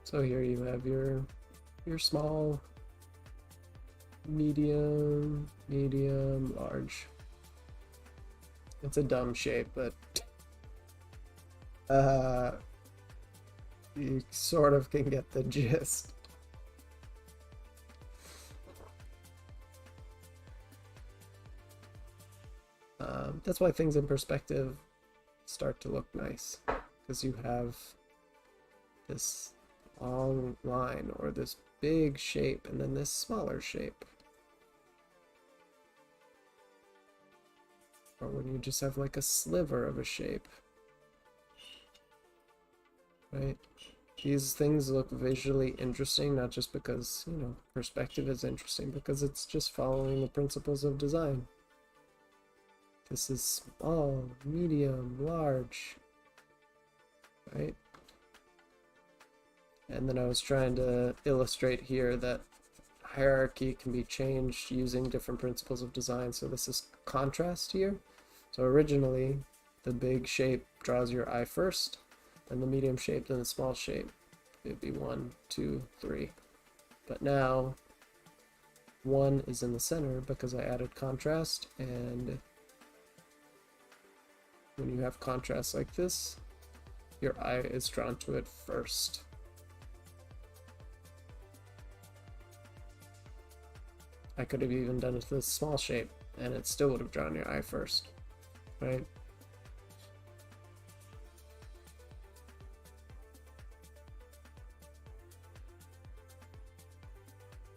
So here you have your small, medium, large. It's a dumb shape, but you sort of can get the gist. That's why things in perspective start to look nice, because you have this long line or this big shape and then this smaller shape. Or when you just have like a sliver of a shape, right? These things look visually interesting, not just because, you know, perspective is interesting, because it's just following the principles of design. This is small, medium, large, right? And then I was trying to illustrate here that hierarchy can be changed using different principles of design. So this is contrast here. So originally, the big shape draws your eye first, then the medium shape, then the small shape. It'd be 1, 2, 3. But now, 1 is in the center because I added contrast, and when you have contrast like this, your eye is drawn to it first. I could have even done it with a small shape and it still would have drawn your eye first, right?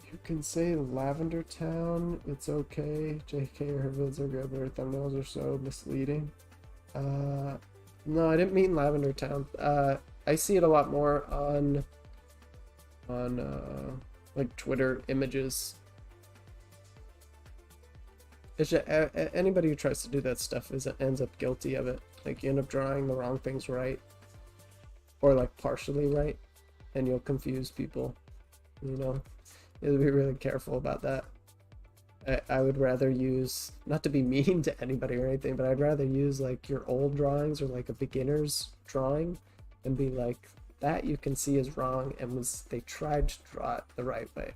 You can say Lavender Town, it's okay. JK or her vids are good, but her thumbnails are so misleading. No, I didn't mean Lavender Town. I see it a lot more on like Twitter images. It's just, anybody who tries to do that stuff ends up guilty of it. Like you end up drawing the wrong things right, or like partially right, and you'll confuse people. You know, you have to be really careful about that. I would rather use, not to be mean to anybody or anything, but I'd rather use like your old drawings or like a beginner's drawing and be like, that you can see is wrong and they tried to draw it the right way,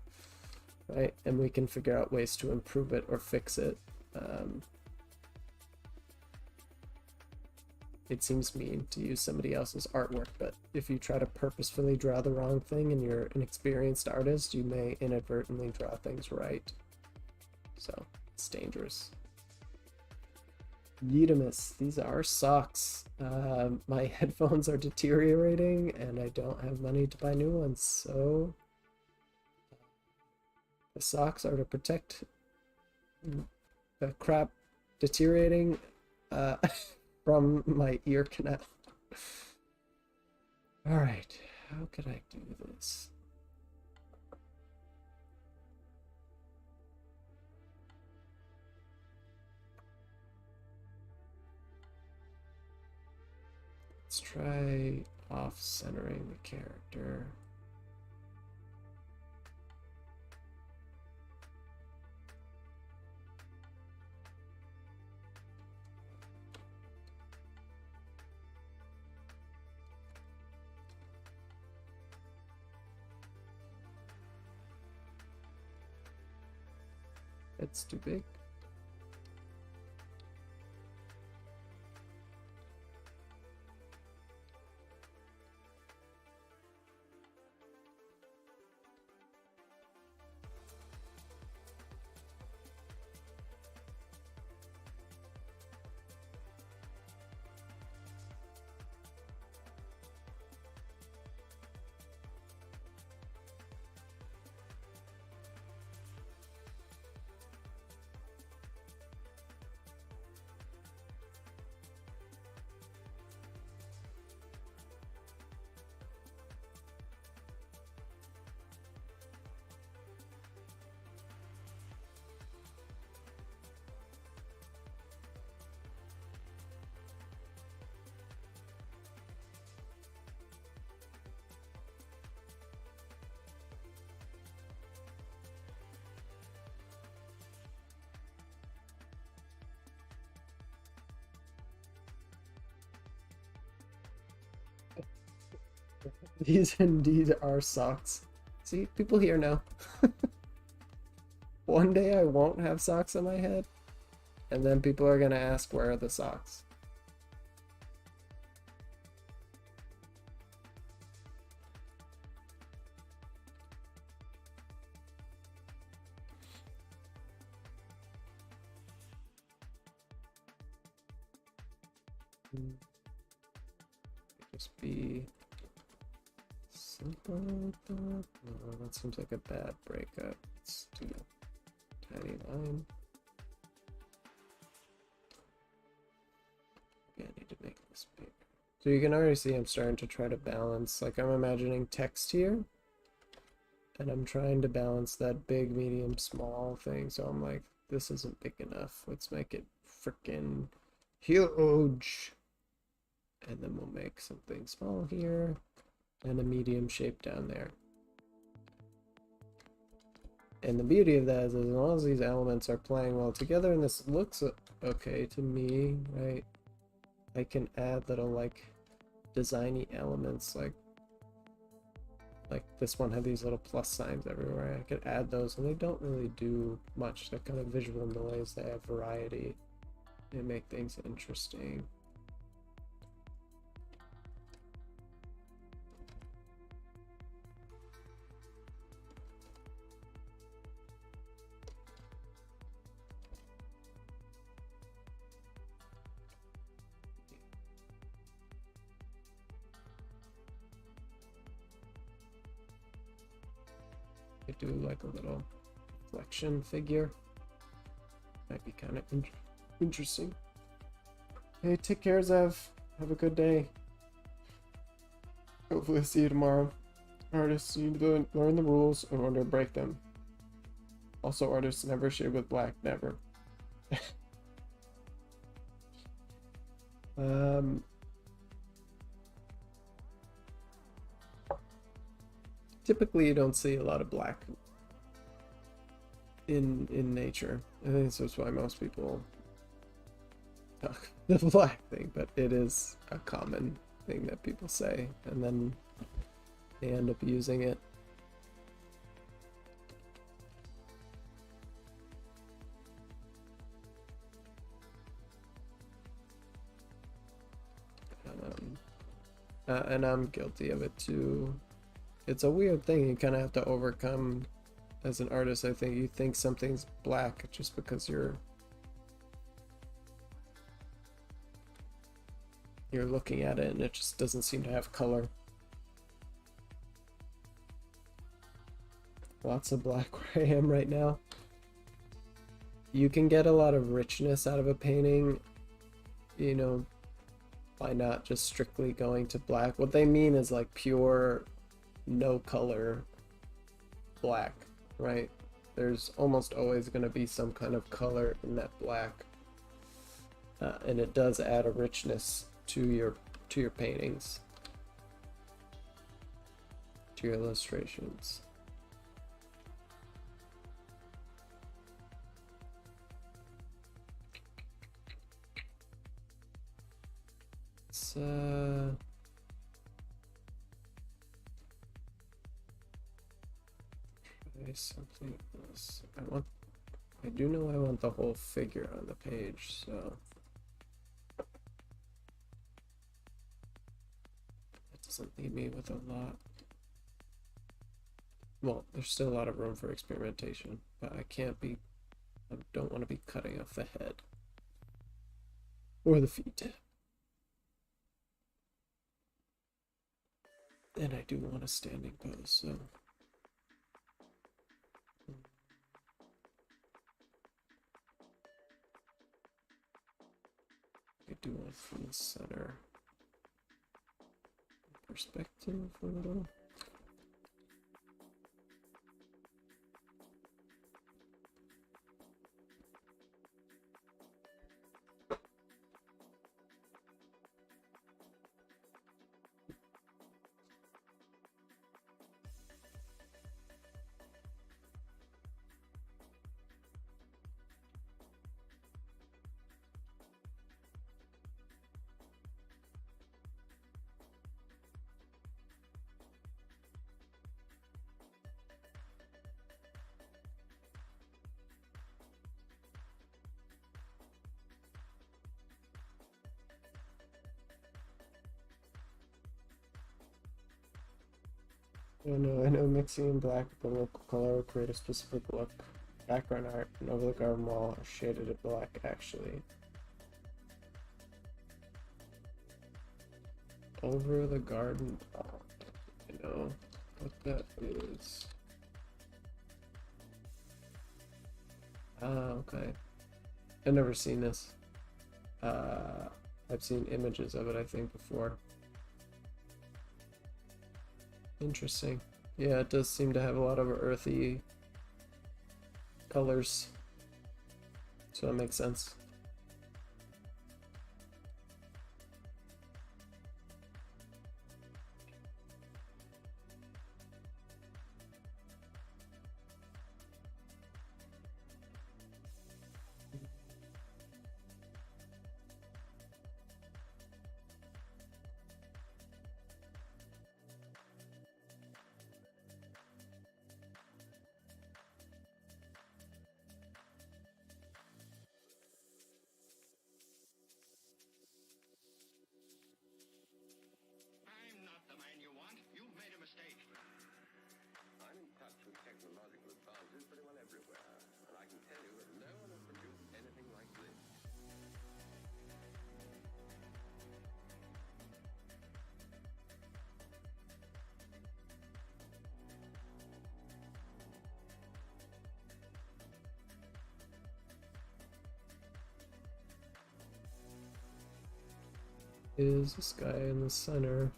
right? And we can figure out ways to improve it or fix it. It seems mean to use somebody else's artwork, but if you try to purposefully draw the wrong thing and you're an experienced artist, you may inadvertently draw things right. So it's dangerous. Yeetimus, these are socks. My headphones are deteriorating and I don't have money to buy new ones, so the socks are to protect the crap deteriorating from my ear canal. Alright, how could I do this? Let's try off-centering the character. It's too big. These indeed are socks. See, people here know. One day I won't have socks on my head, and then people are gonna ask, where are the socks? Just be simple like that. Oh, that seems like a bad breakup. Let's do a tiny line. Maybe I need to make this big. So you can already see I'm starting to try to balance, like I'm imagining text here, and I'm trying to balance that big, medium, small thing. So I'm like, this isn't big enough. Let's make it freaking huge. And then we'll make something small here and a medium shape down there. And the beauty of that is, as long as these elements are playing well together and this looks okay to me, right? I can add little like designy elements like Like this one had these little plus signs everywhere. I could add those, and they don't really do much. They're kind of visual noise. They have variety. They make things interesting. Do like a little reflection figure. Might be kind of interesting. Hey, take care, Zev. Have a good day. Hopefully see you tomorrow. Artists need to learn the rules in order to break them. Also, artists never shade with black, never. Typically you don't see a lot of black in nature. I think that's why most people talk the black thing, but it is a common thing that people say, and then they end up using it. And I'm guilty of it too. It's a weird thing you kind of have to overcome as an artist. I think you think something's black just because you're looking at it and it just doesn't seem to have color. Lots of black where I am right now. You can get a lot of richness out of a painting, you know, by not just strictly going to black. What they mean is like pure no color black, right? There's almost always going to be some kind of color in that black, and it does add a richness to your paintings, to your illustrations. It's something else. I do know I want the whole figure on the page, so that doesn't leave me with a lot. Well, there's still a lot of room for experimentation, but I don't want to be cutting off the head or the feet. And I do want a standing pose, so I do want from the center perspective a little. I know mixing in black with the local color will create a specific look. Background art and over the garden wall are shaded in black, actually. Over the garden wall. I know what that is. Ah, okay. I've never seen this. I've seen images of it, I think, before. Interesting. Yeah, it does seem to have a lot of earthy colors, so that makes sense. Is this guy in the center?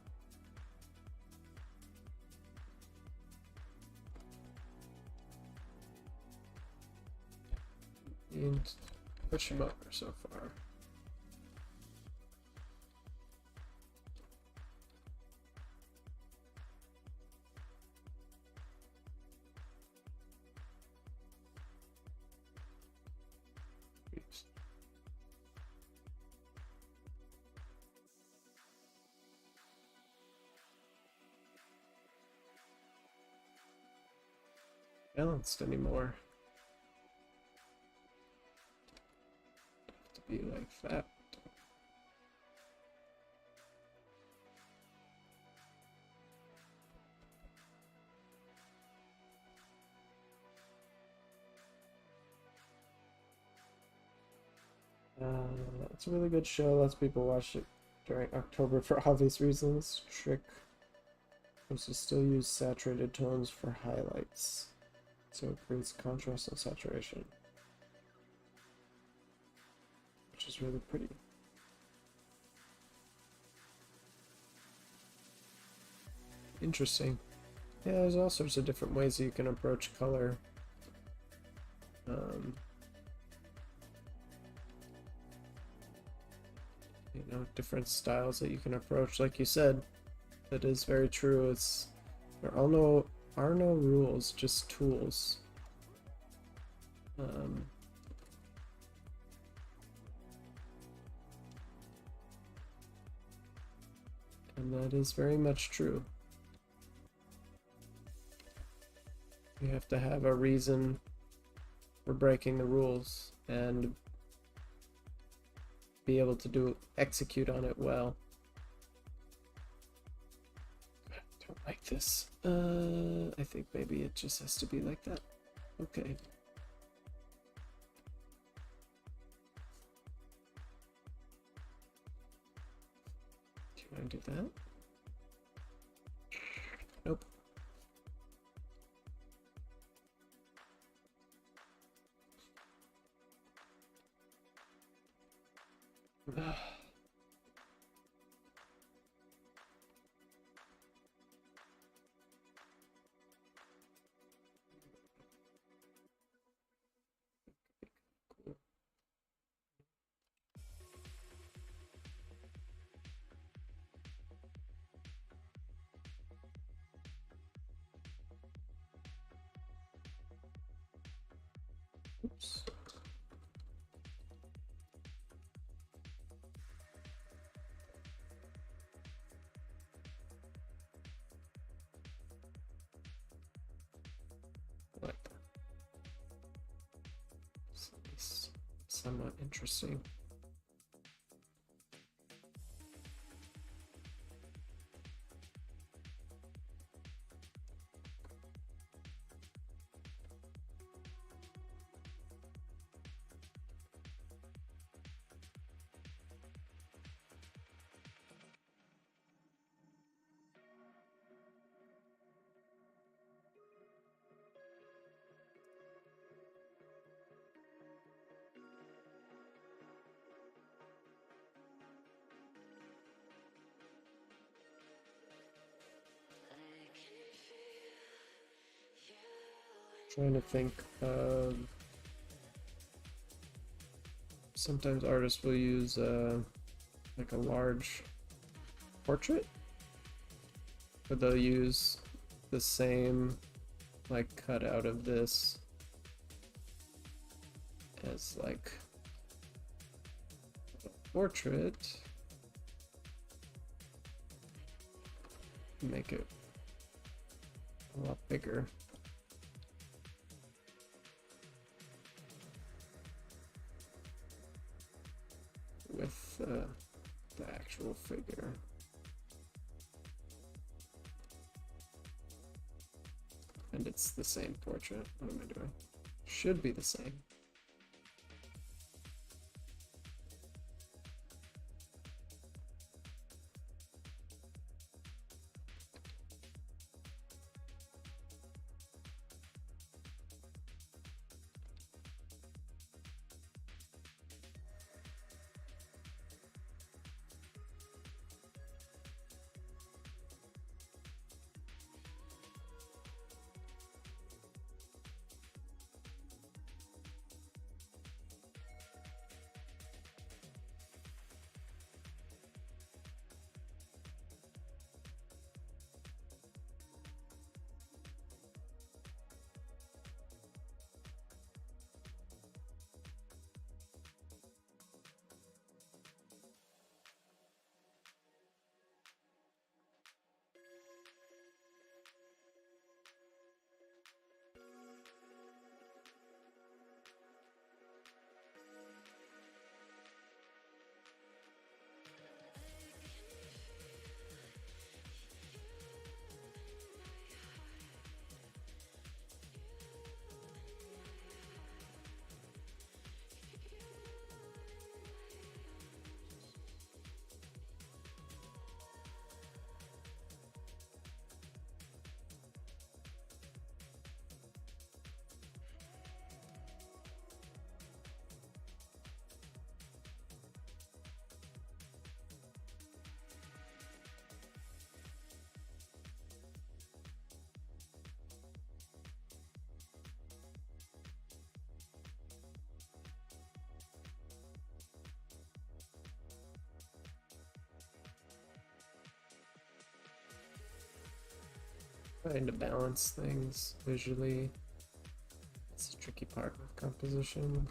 And push him over so far. Balanced anymore. To be like that. It's a really good show. Lots of people watch it during October for obvious reasons. Trick was to still use saturated tones for highlights, so it creates contrast and saturation, which is really pretty. Interesting. Yeah, there's all sorts of different ways that you can approach color. You know, different styles that you can approach. Like you said, that is very true. There are no rules, just tools. And that is very much true. You have to have a reason for breaking the rules and be able to execute on it well. I don't like this. I think maybe it just has to be like that. Okay. Do you want to do that? Nope. Oops. Like that. So it's somewhat interesting. Trying to think of, sometimes artists will use like a large portrait, but they'll use the same like cutout of this as like a portrait, make it a lot bigger. With the actual figure. And it's the same portrait. What am I doing? Should be the same. Trying to balance things visually. It's a tricky part with composition.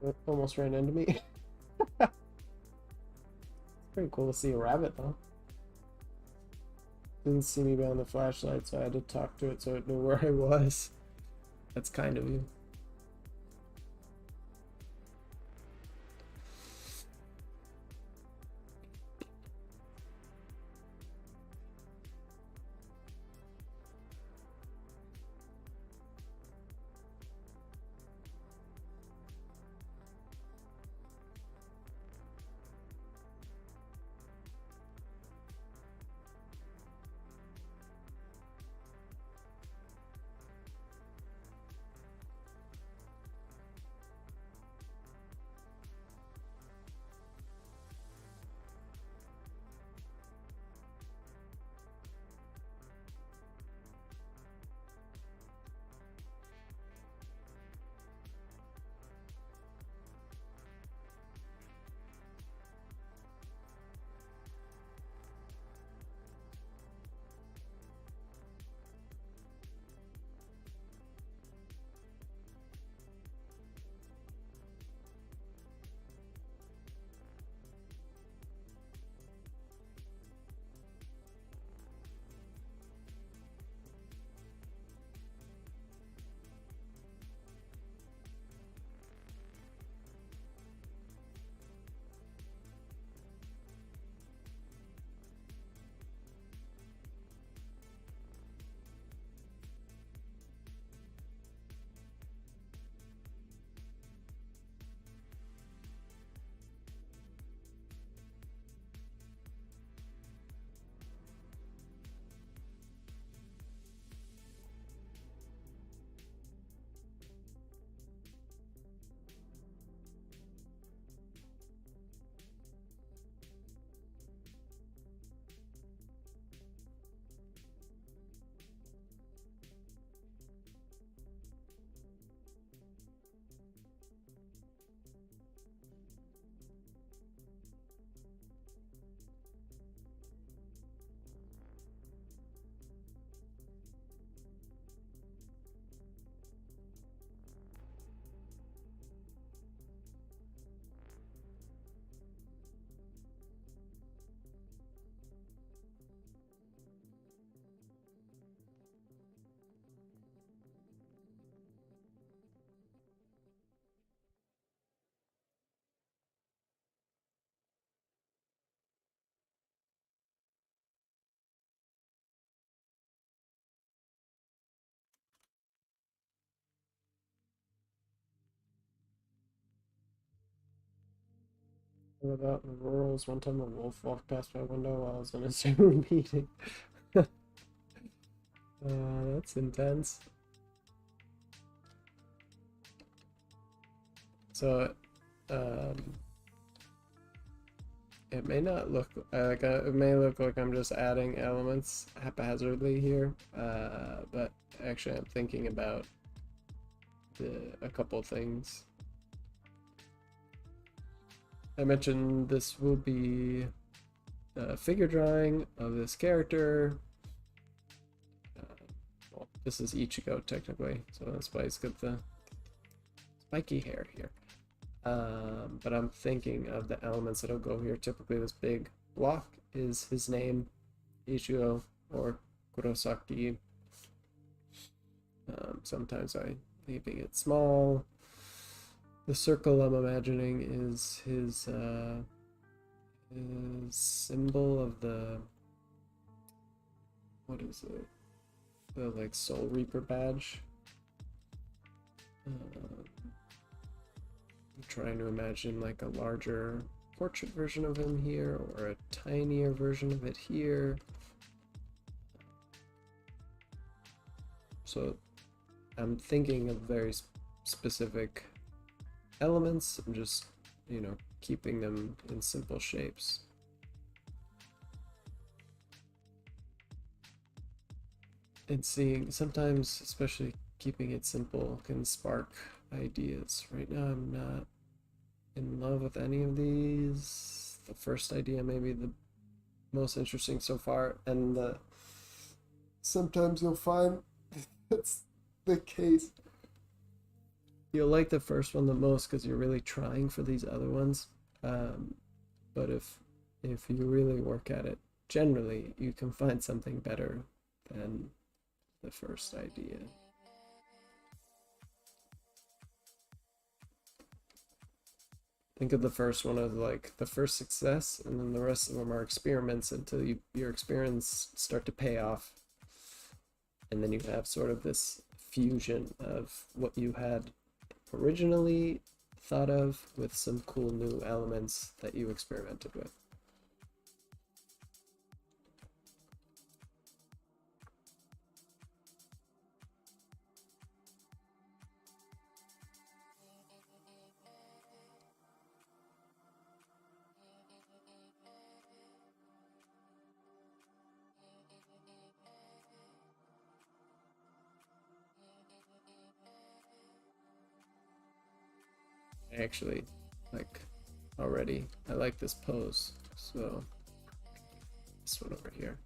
Rabbit almost ran into me. Pretty cool to see a rabbit though. Didn't see me behind the flashlight, so I had to talk to it so it knew where I was. That's kind of you. Without the rurals, one time a wolf walked past my window while I was in a Zoom meeting. That's intense. So, it may not look like it may look like I'm just adding elements haphazardly here, but actually I'm thinking about a couple things. I mentioned this will be a figure drawing of this character. Well, this is Ichigo technically, so that's why he's got the spiky hair here. But I'm thinking of the elements that'll go here. Typically this big block is his name, Ichigo or Kurosaki. Sometimes I'm leaving it small. The circle I'm imagining is his symbol of the, what is it? The like Soul Reaper badge. I'm trying to imagine like a larger portrait version of him here, or a tinier version of it here. So I'm thinking of very specific elements. I'm just, you know, keeping them in simple shapes. And seeing, sometimes, especially keeping it simple, can spark ideas. Right now I'm not in love with any of these. The first idea may be the most interesting so far, and sometimes you'll find that's the case. You'll like the first one the most because you're really trying for these other ones. But if you really work at it, generally you can find something better than the first idea. Think of the first one as like the first success, and then the rest of them are experiments until your experiments start to pay off. And then you have sort of this fusion of what you had originally thought of with some cool new elements that you experimented with. Actually, like, already I like this pose, so this one over here.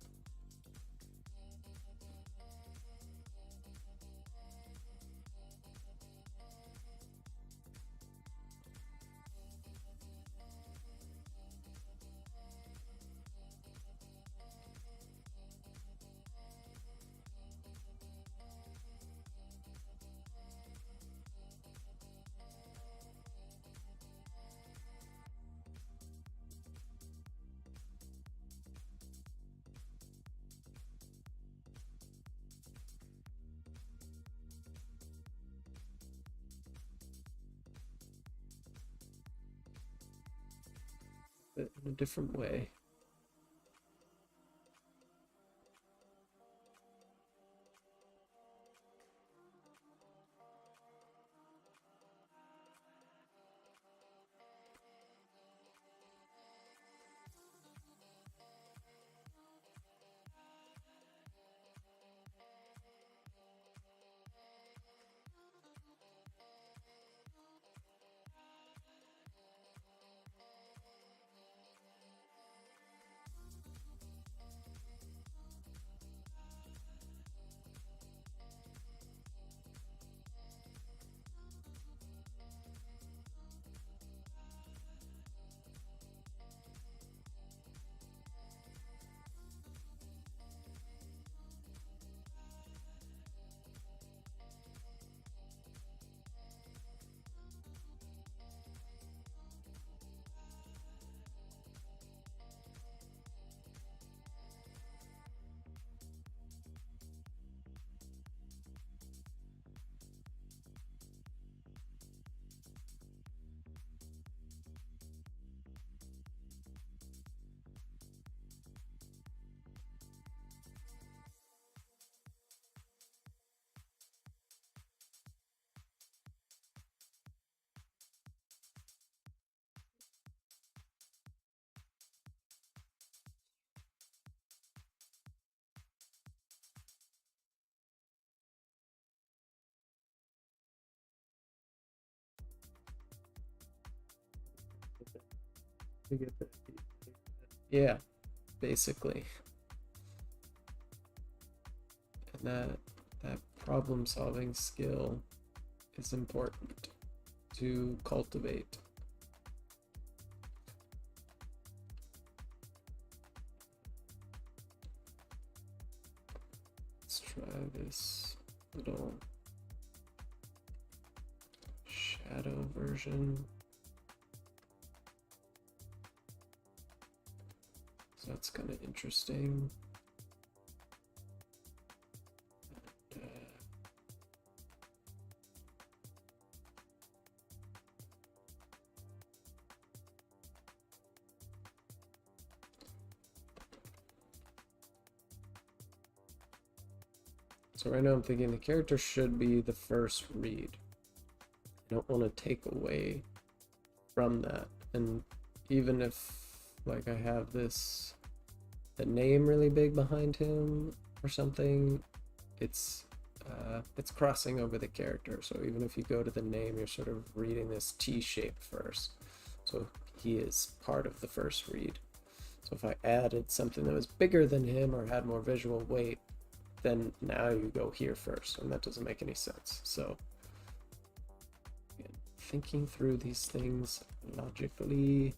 But in a different way. You get that? Yeah, basically. And that problem solving skill is important to cultivate. Let's try this little shadow version. So that's kind of interesting. So right now I'm thinking the character should be the first read. I don't want to take away from that. And even if like I have this the name really big behind him or something, it's crossing over the character. So even if you go to the name, you're sort of reading this T shape first. So he is part of the first read. So if I added something that was bigger than him or had more visual weight, then now you go here first, and that doesn't make any sense. So again, thinking through these things logically,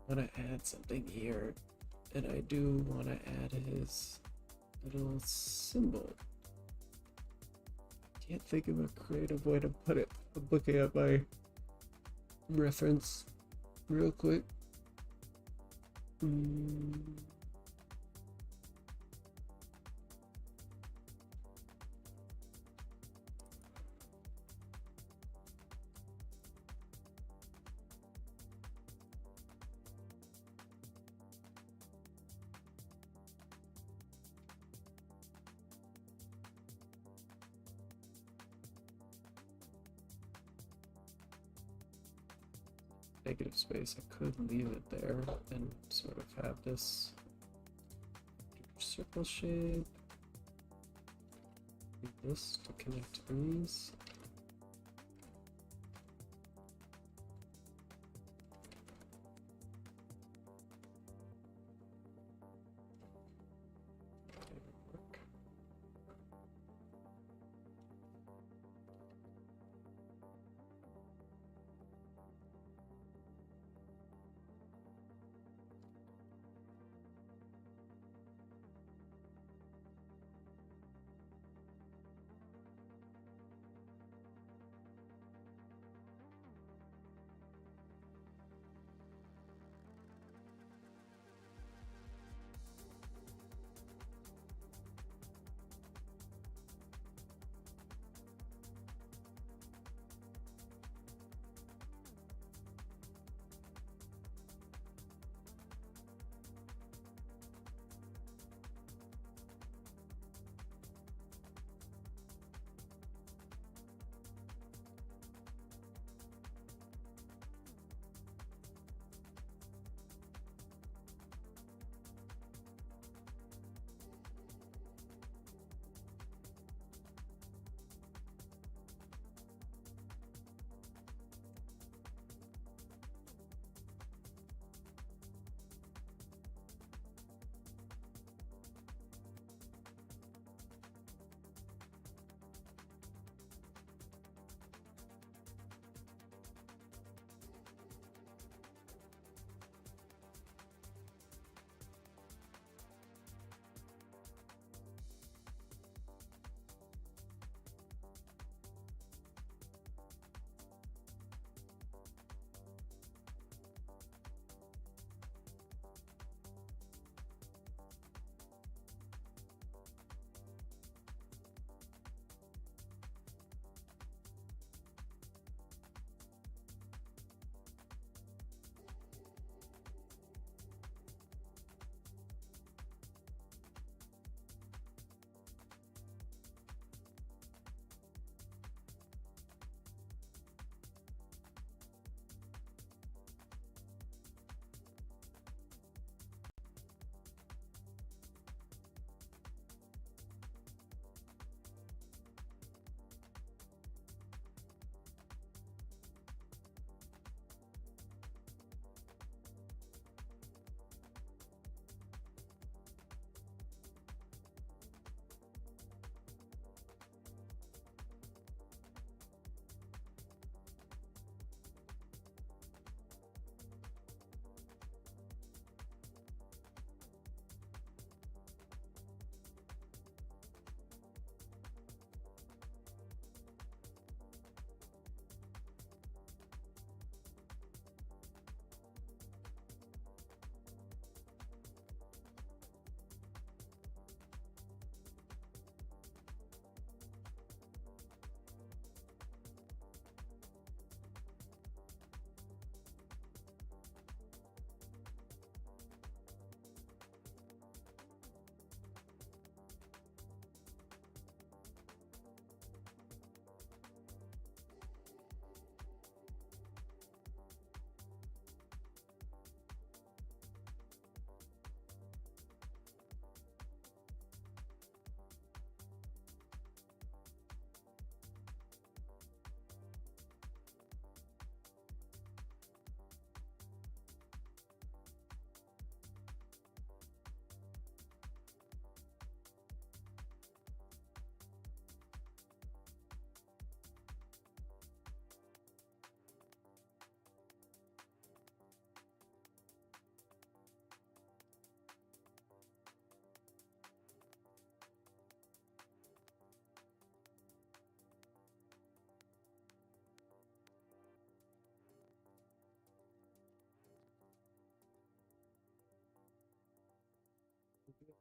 I want to add something here, and I do want to add his little symbol. I can't think of a creative way to put it. I'm looking at my reference real quick. Negative space, I could leave it there and sort of have this circle shape. Use this to connect these.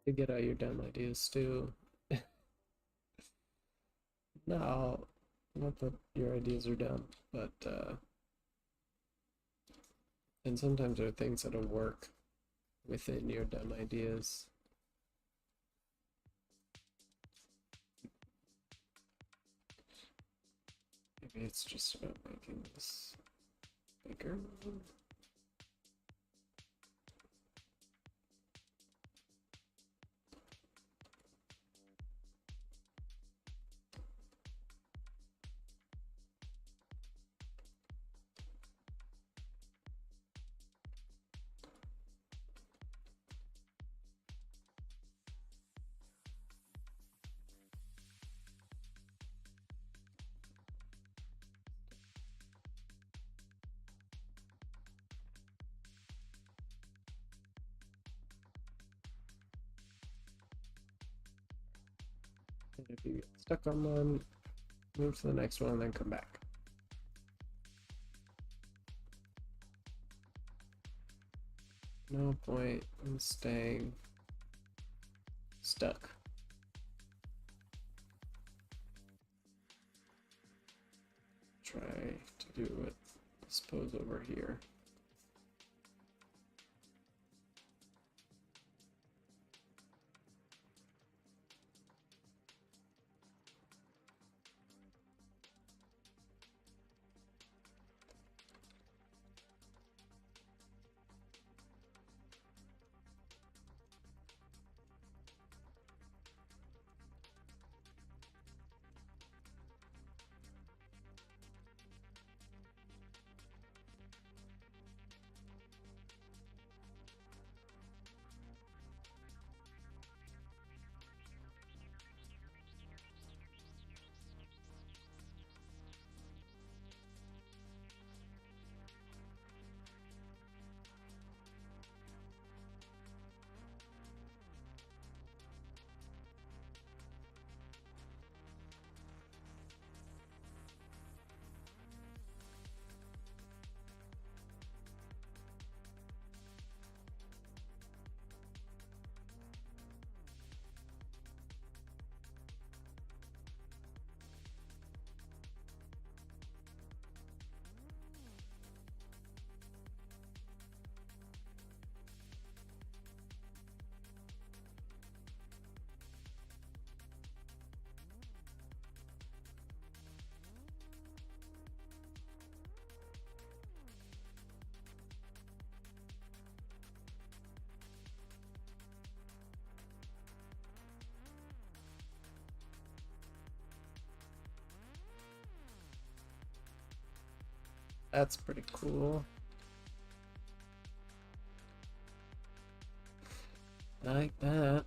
to get out your dumb ideas too. No, not that your ideas are dumb, but and sometimes there are things that'll work within your dumb ideas. Maybe it's just about making this bigger. And if you get stuck on one, move to the next one and then come back. No point in staying stuck. Try to do it, I suppose, over here. That's pretty cool. Like that.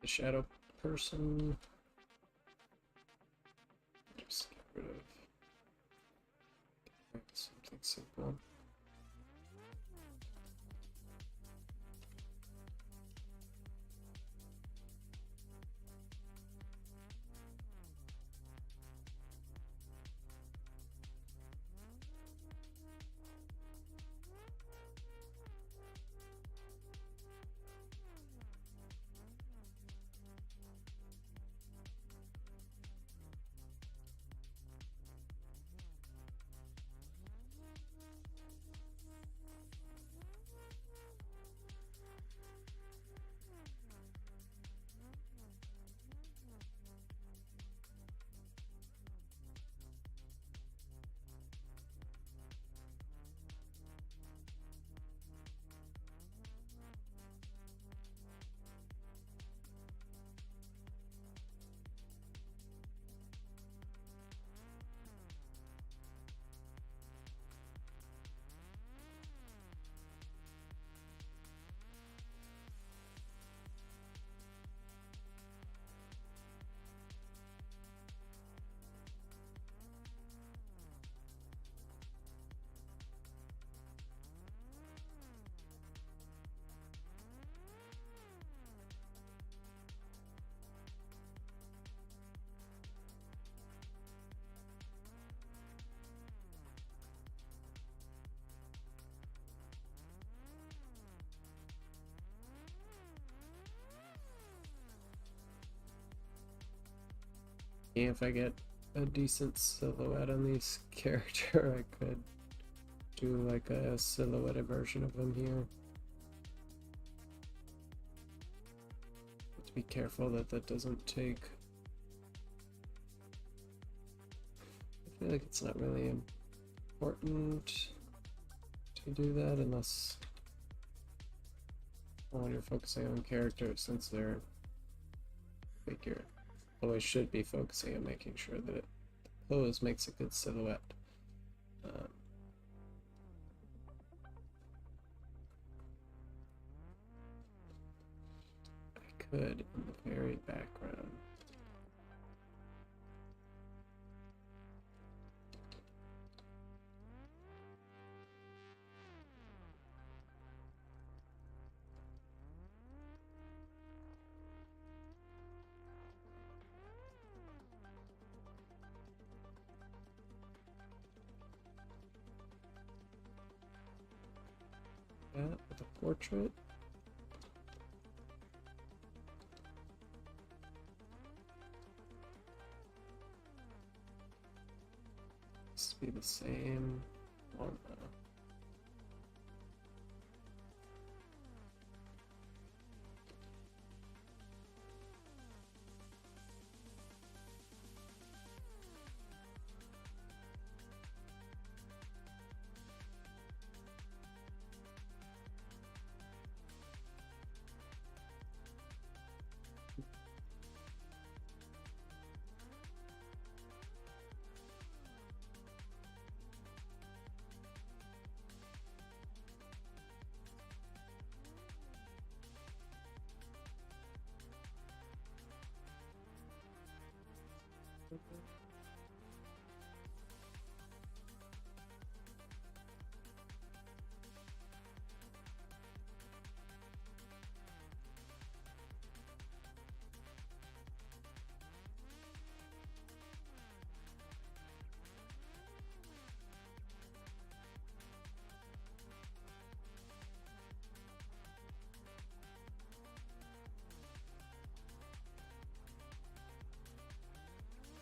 The shadow person. Just get rid of something simple. If I get a decent silhouette on these character, I could do like a silhouetted version of him here. Have to be careful that that doesn't take. I feel like it's not really important to do that unless when you're focusing on characters, since they're figure. Always should be focusing on making sure that the pose makes a good silhouette. I could in the very background. That with a portrait. This be the same one.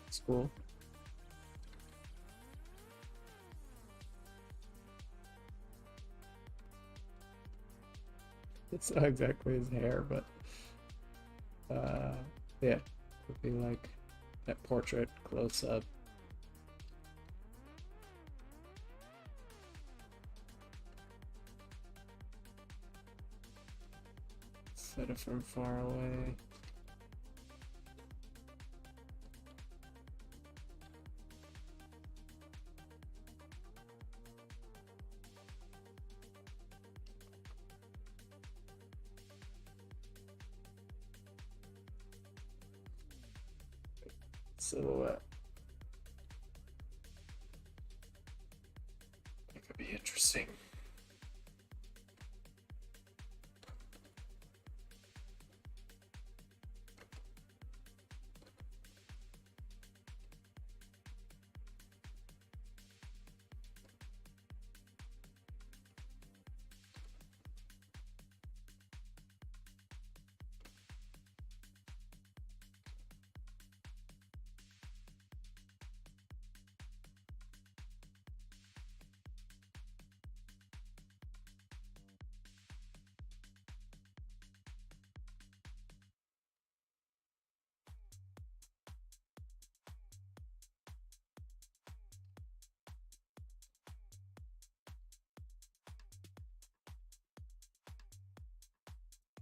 It's cool. It's not exactly his hair, but yeah, it would be like that portrait close up. Set it from far away. Silhouette. That could be interesting.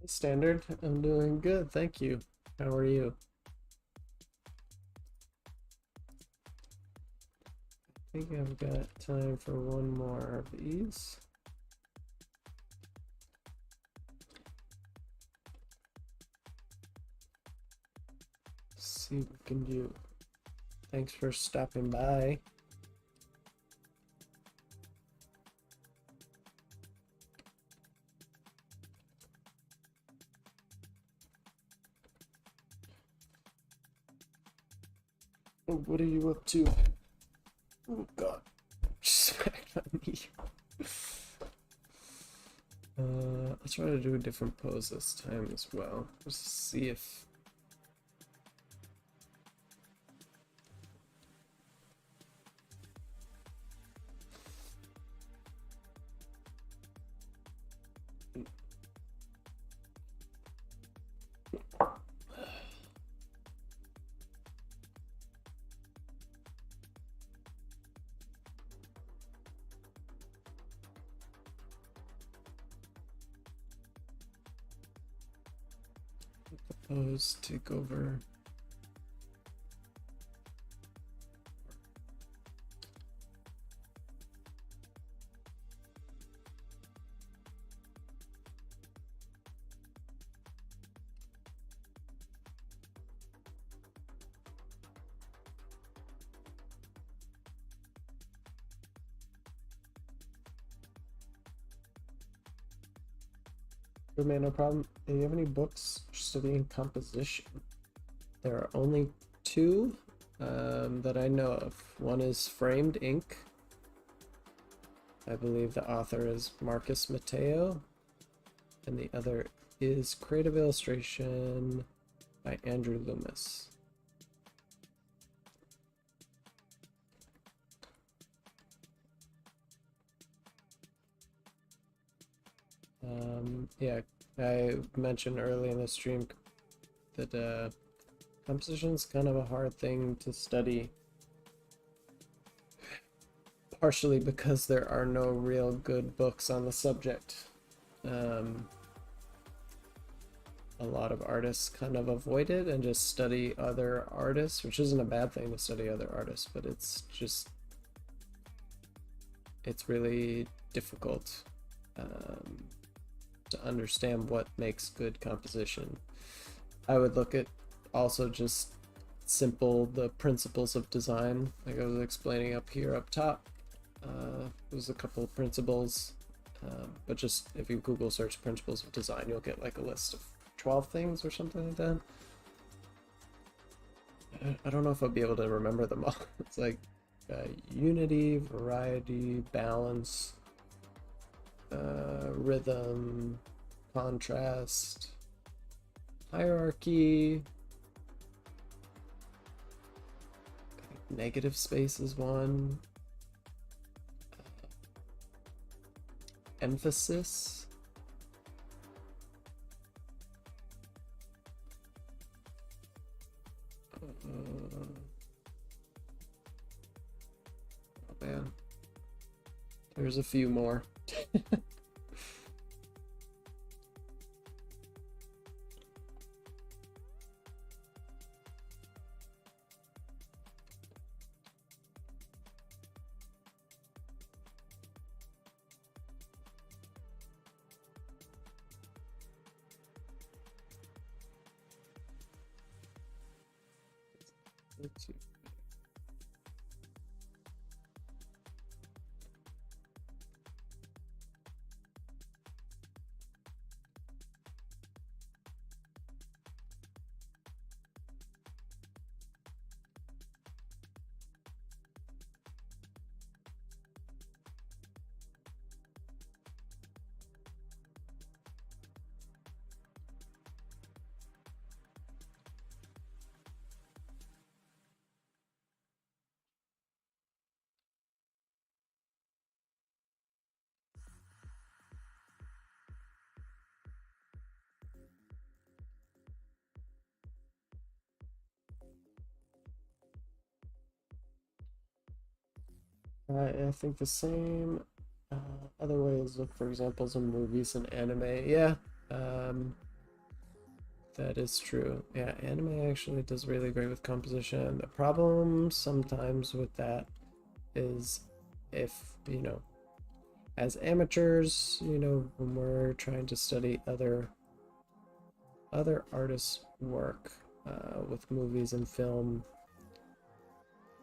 Standard, I'm doing good, thank you. How are you? I think I've got time for one more of these. Let's see what we can do. Thanks for stopping by. What are you up to? Oh god, smacked my knee. I'll try to do a different pose this time as well. Just see if Pose, take over. Good man, no problem. Do you have any books studying composition? There are only two that I know of. One is Framed Ink. I believe the author is Marcus Mateo. And the other is Creative Illustration by Andrew Loomis. Yeah, I mentioned early in the stream that composition is kind of a hard thing to study, partially because there are no real good books on the subject. A lot of artists kind of avoid it and just study other artists, which isn't a bad thing to study other artists, but it's really difficult to understand what makes good composition. I would look at also just the principles of design, like I was explaining up here up top. There's a couple of principles, but just if you Google search principles of design, you'll get like a list of 12 things or something like that. I don't know if I'll be able to remember them all. It's like unity, variety, balance, rhythm, contrast, hierarchy. I think negative space is one. Emphasis. Oh man, there's a few more. Let's see. I think the same other ways. Look for examples in movies and anime. Yeah, that is true. Yeah, anime actually does really great with composition. The problem sometimes with that is if, as amateurs, when we're trying to study other artists' work with movies and film,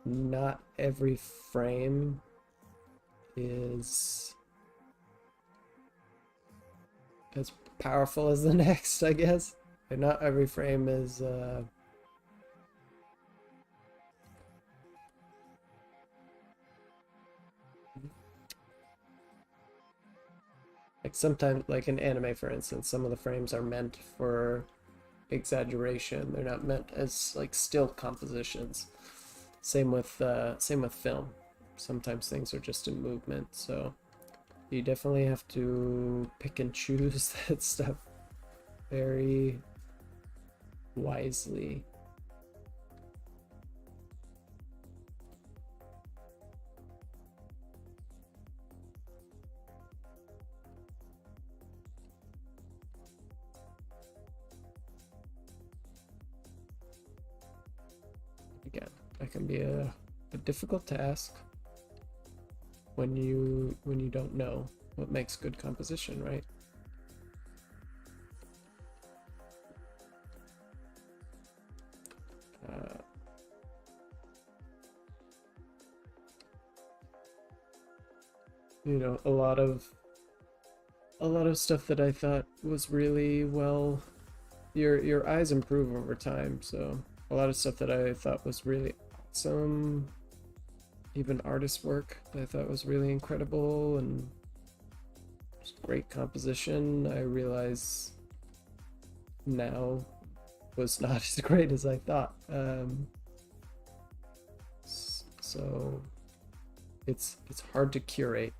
not every frame is as powerful as the next, I guess. And not every frame is like sometimes, like in anime for instance, some of the frames are meant for exaggeration. They're not meant as like still compositions. Same with film. Sometimes things are just in movement, so You definitely have to pick and choose that stuff very wisely. Again, that can be a difficult task when you don't know what makes good composition, right? You know, a lot of stuff that I thought was really well, your eyes improve over time, so a lot of stuff that I thought was really awesome, even artist work that I thought was really incredible and just great composition, I realize now was not as great as I thought. So it's hard to curate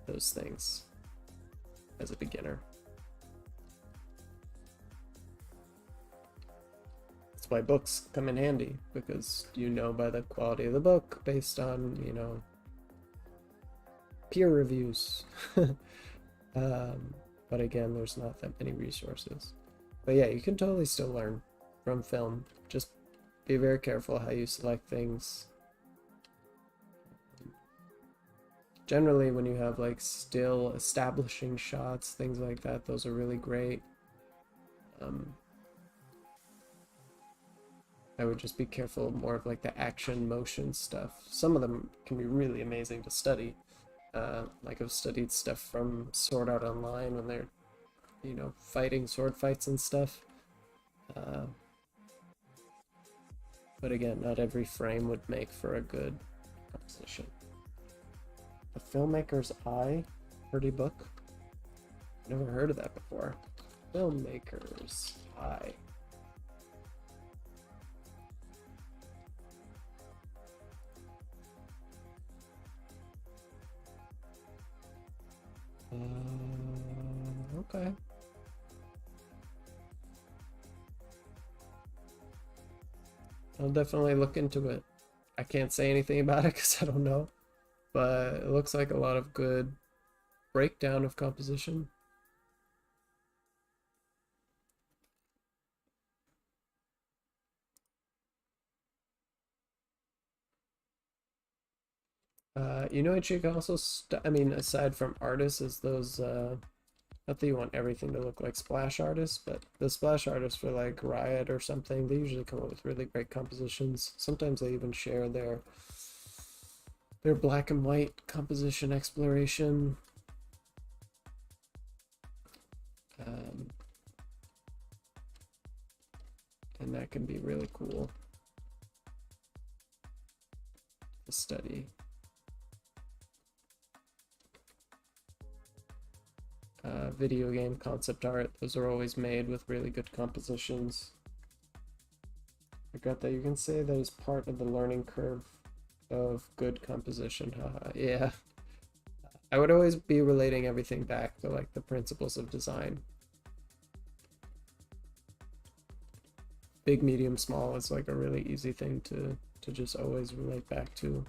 those things as a beginner. That's why books come in handy, because you know by the quality of the book based on, you know, peer reviews. But again, there's not that many resources. But yeah, you can totally still learn from film. Just be very careful how you select things. Generally, when you have like still establishing shots, things like that, those are really great. I would just be careful more of like the action motion stuff. Some of them can be really amazing to study. Like I've studied stuff from Sword Art Online when they're, you know, fighting sword fights and stuff. But again, not every frame would make for a good composition. The Filmmaker's Eye, pretty book. Never heard of that before. Filmmaker's Eye. Okay. I'll definitely look into it. I can't say anything about it because I don't know, but it looks like a lot of good breakdown of composition. You know what you can also, I mean, aside from artists, is those, not that you want everything to look like splash artists, but the splash artists for like Riot or something, they usually come up with really great compositions. Sometimes they even share their black and white composition exploration. And that can be really cool to study. Video game concept art, those are always made with really good compositions. I got that. You can say that is part of the learning curve of good composition. Haha, yeah. I would always be relating everything back to like the principles of design. Big, medium, small is like a really easy thing to just always relate back to.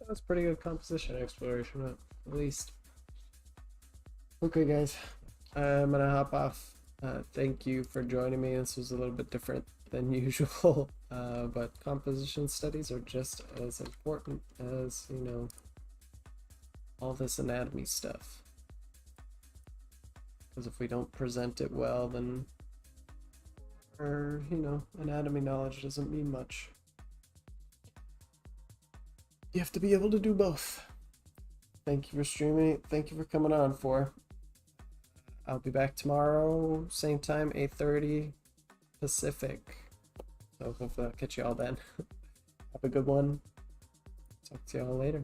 That's pretty good composition exploration, at least. Okay, guys, I'm gonna hop off. Thank you for joining me. This was a little bit different than usual, but composition studies are just as important as, you know, all this anatomy stuff. Because if we don't present it well, then our, you know, anatomy knowledge doesn't mean much. You have to be able to do both. Thank you for streaming. Thank you for coming on, for. I'll be back tomorrow, same time, 8:30 Pacific. So hopefully I'll catch you all then. Have a good one. Talk to y'all later.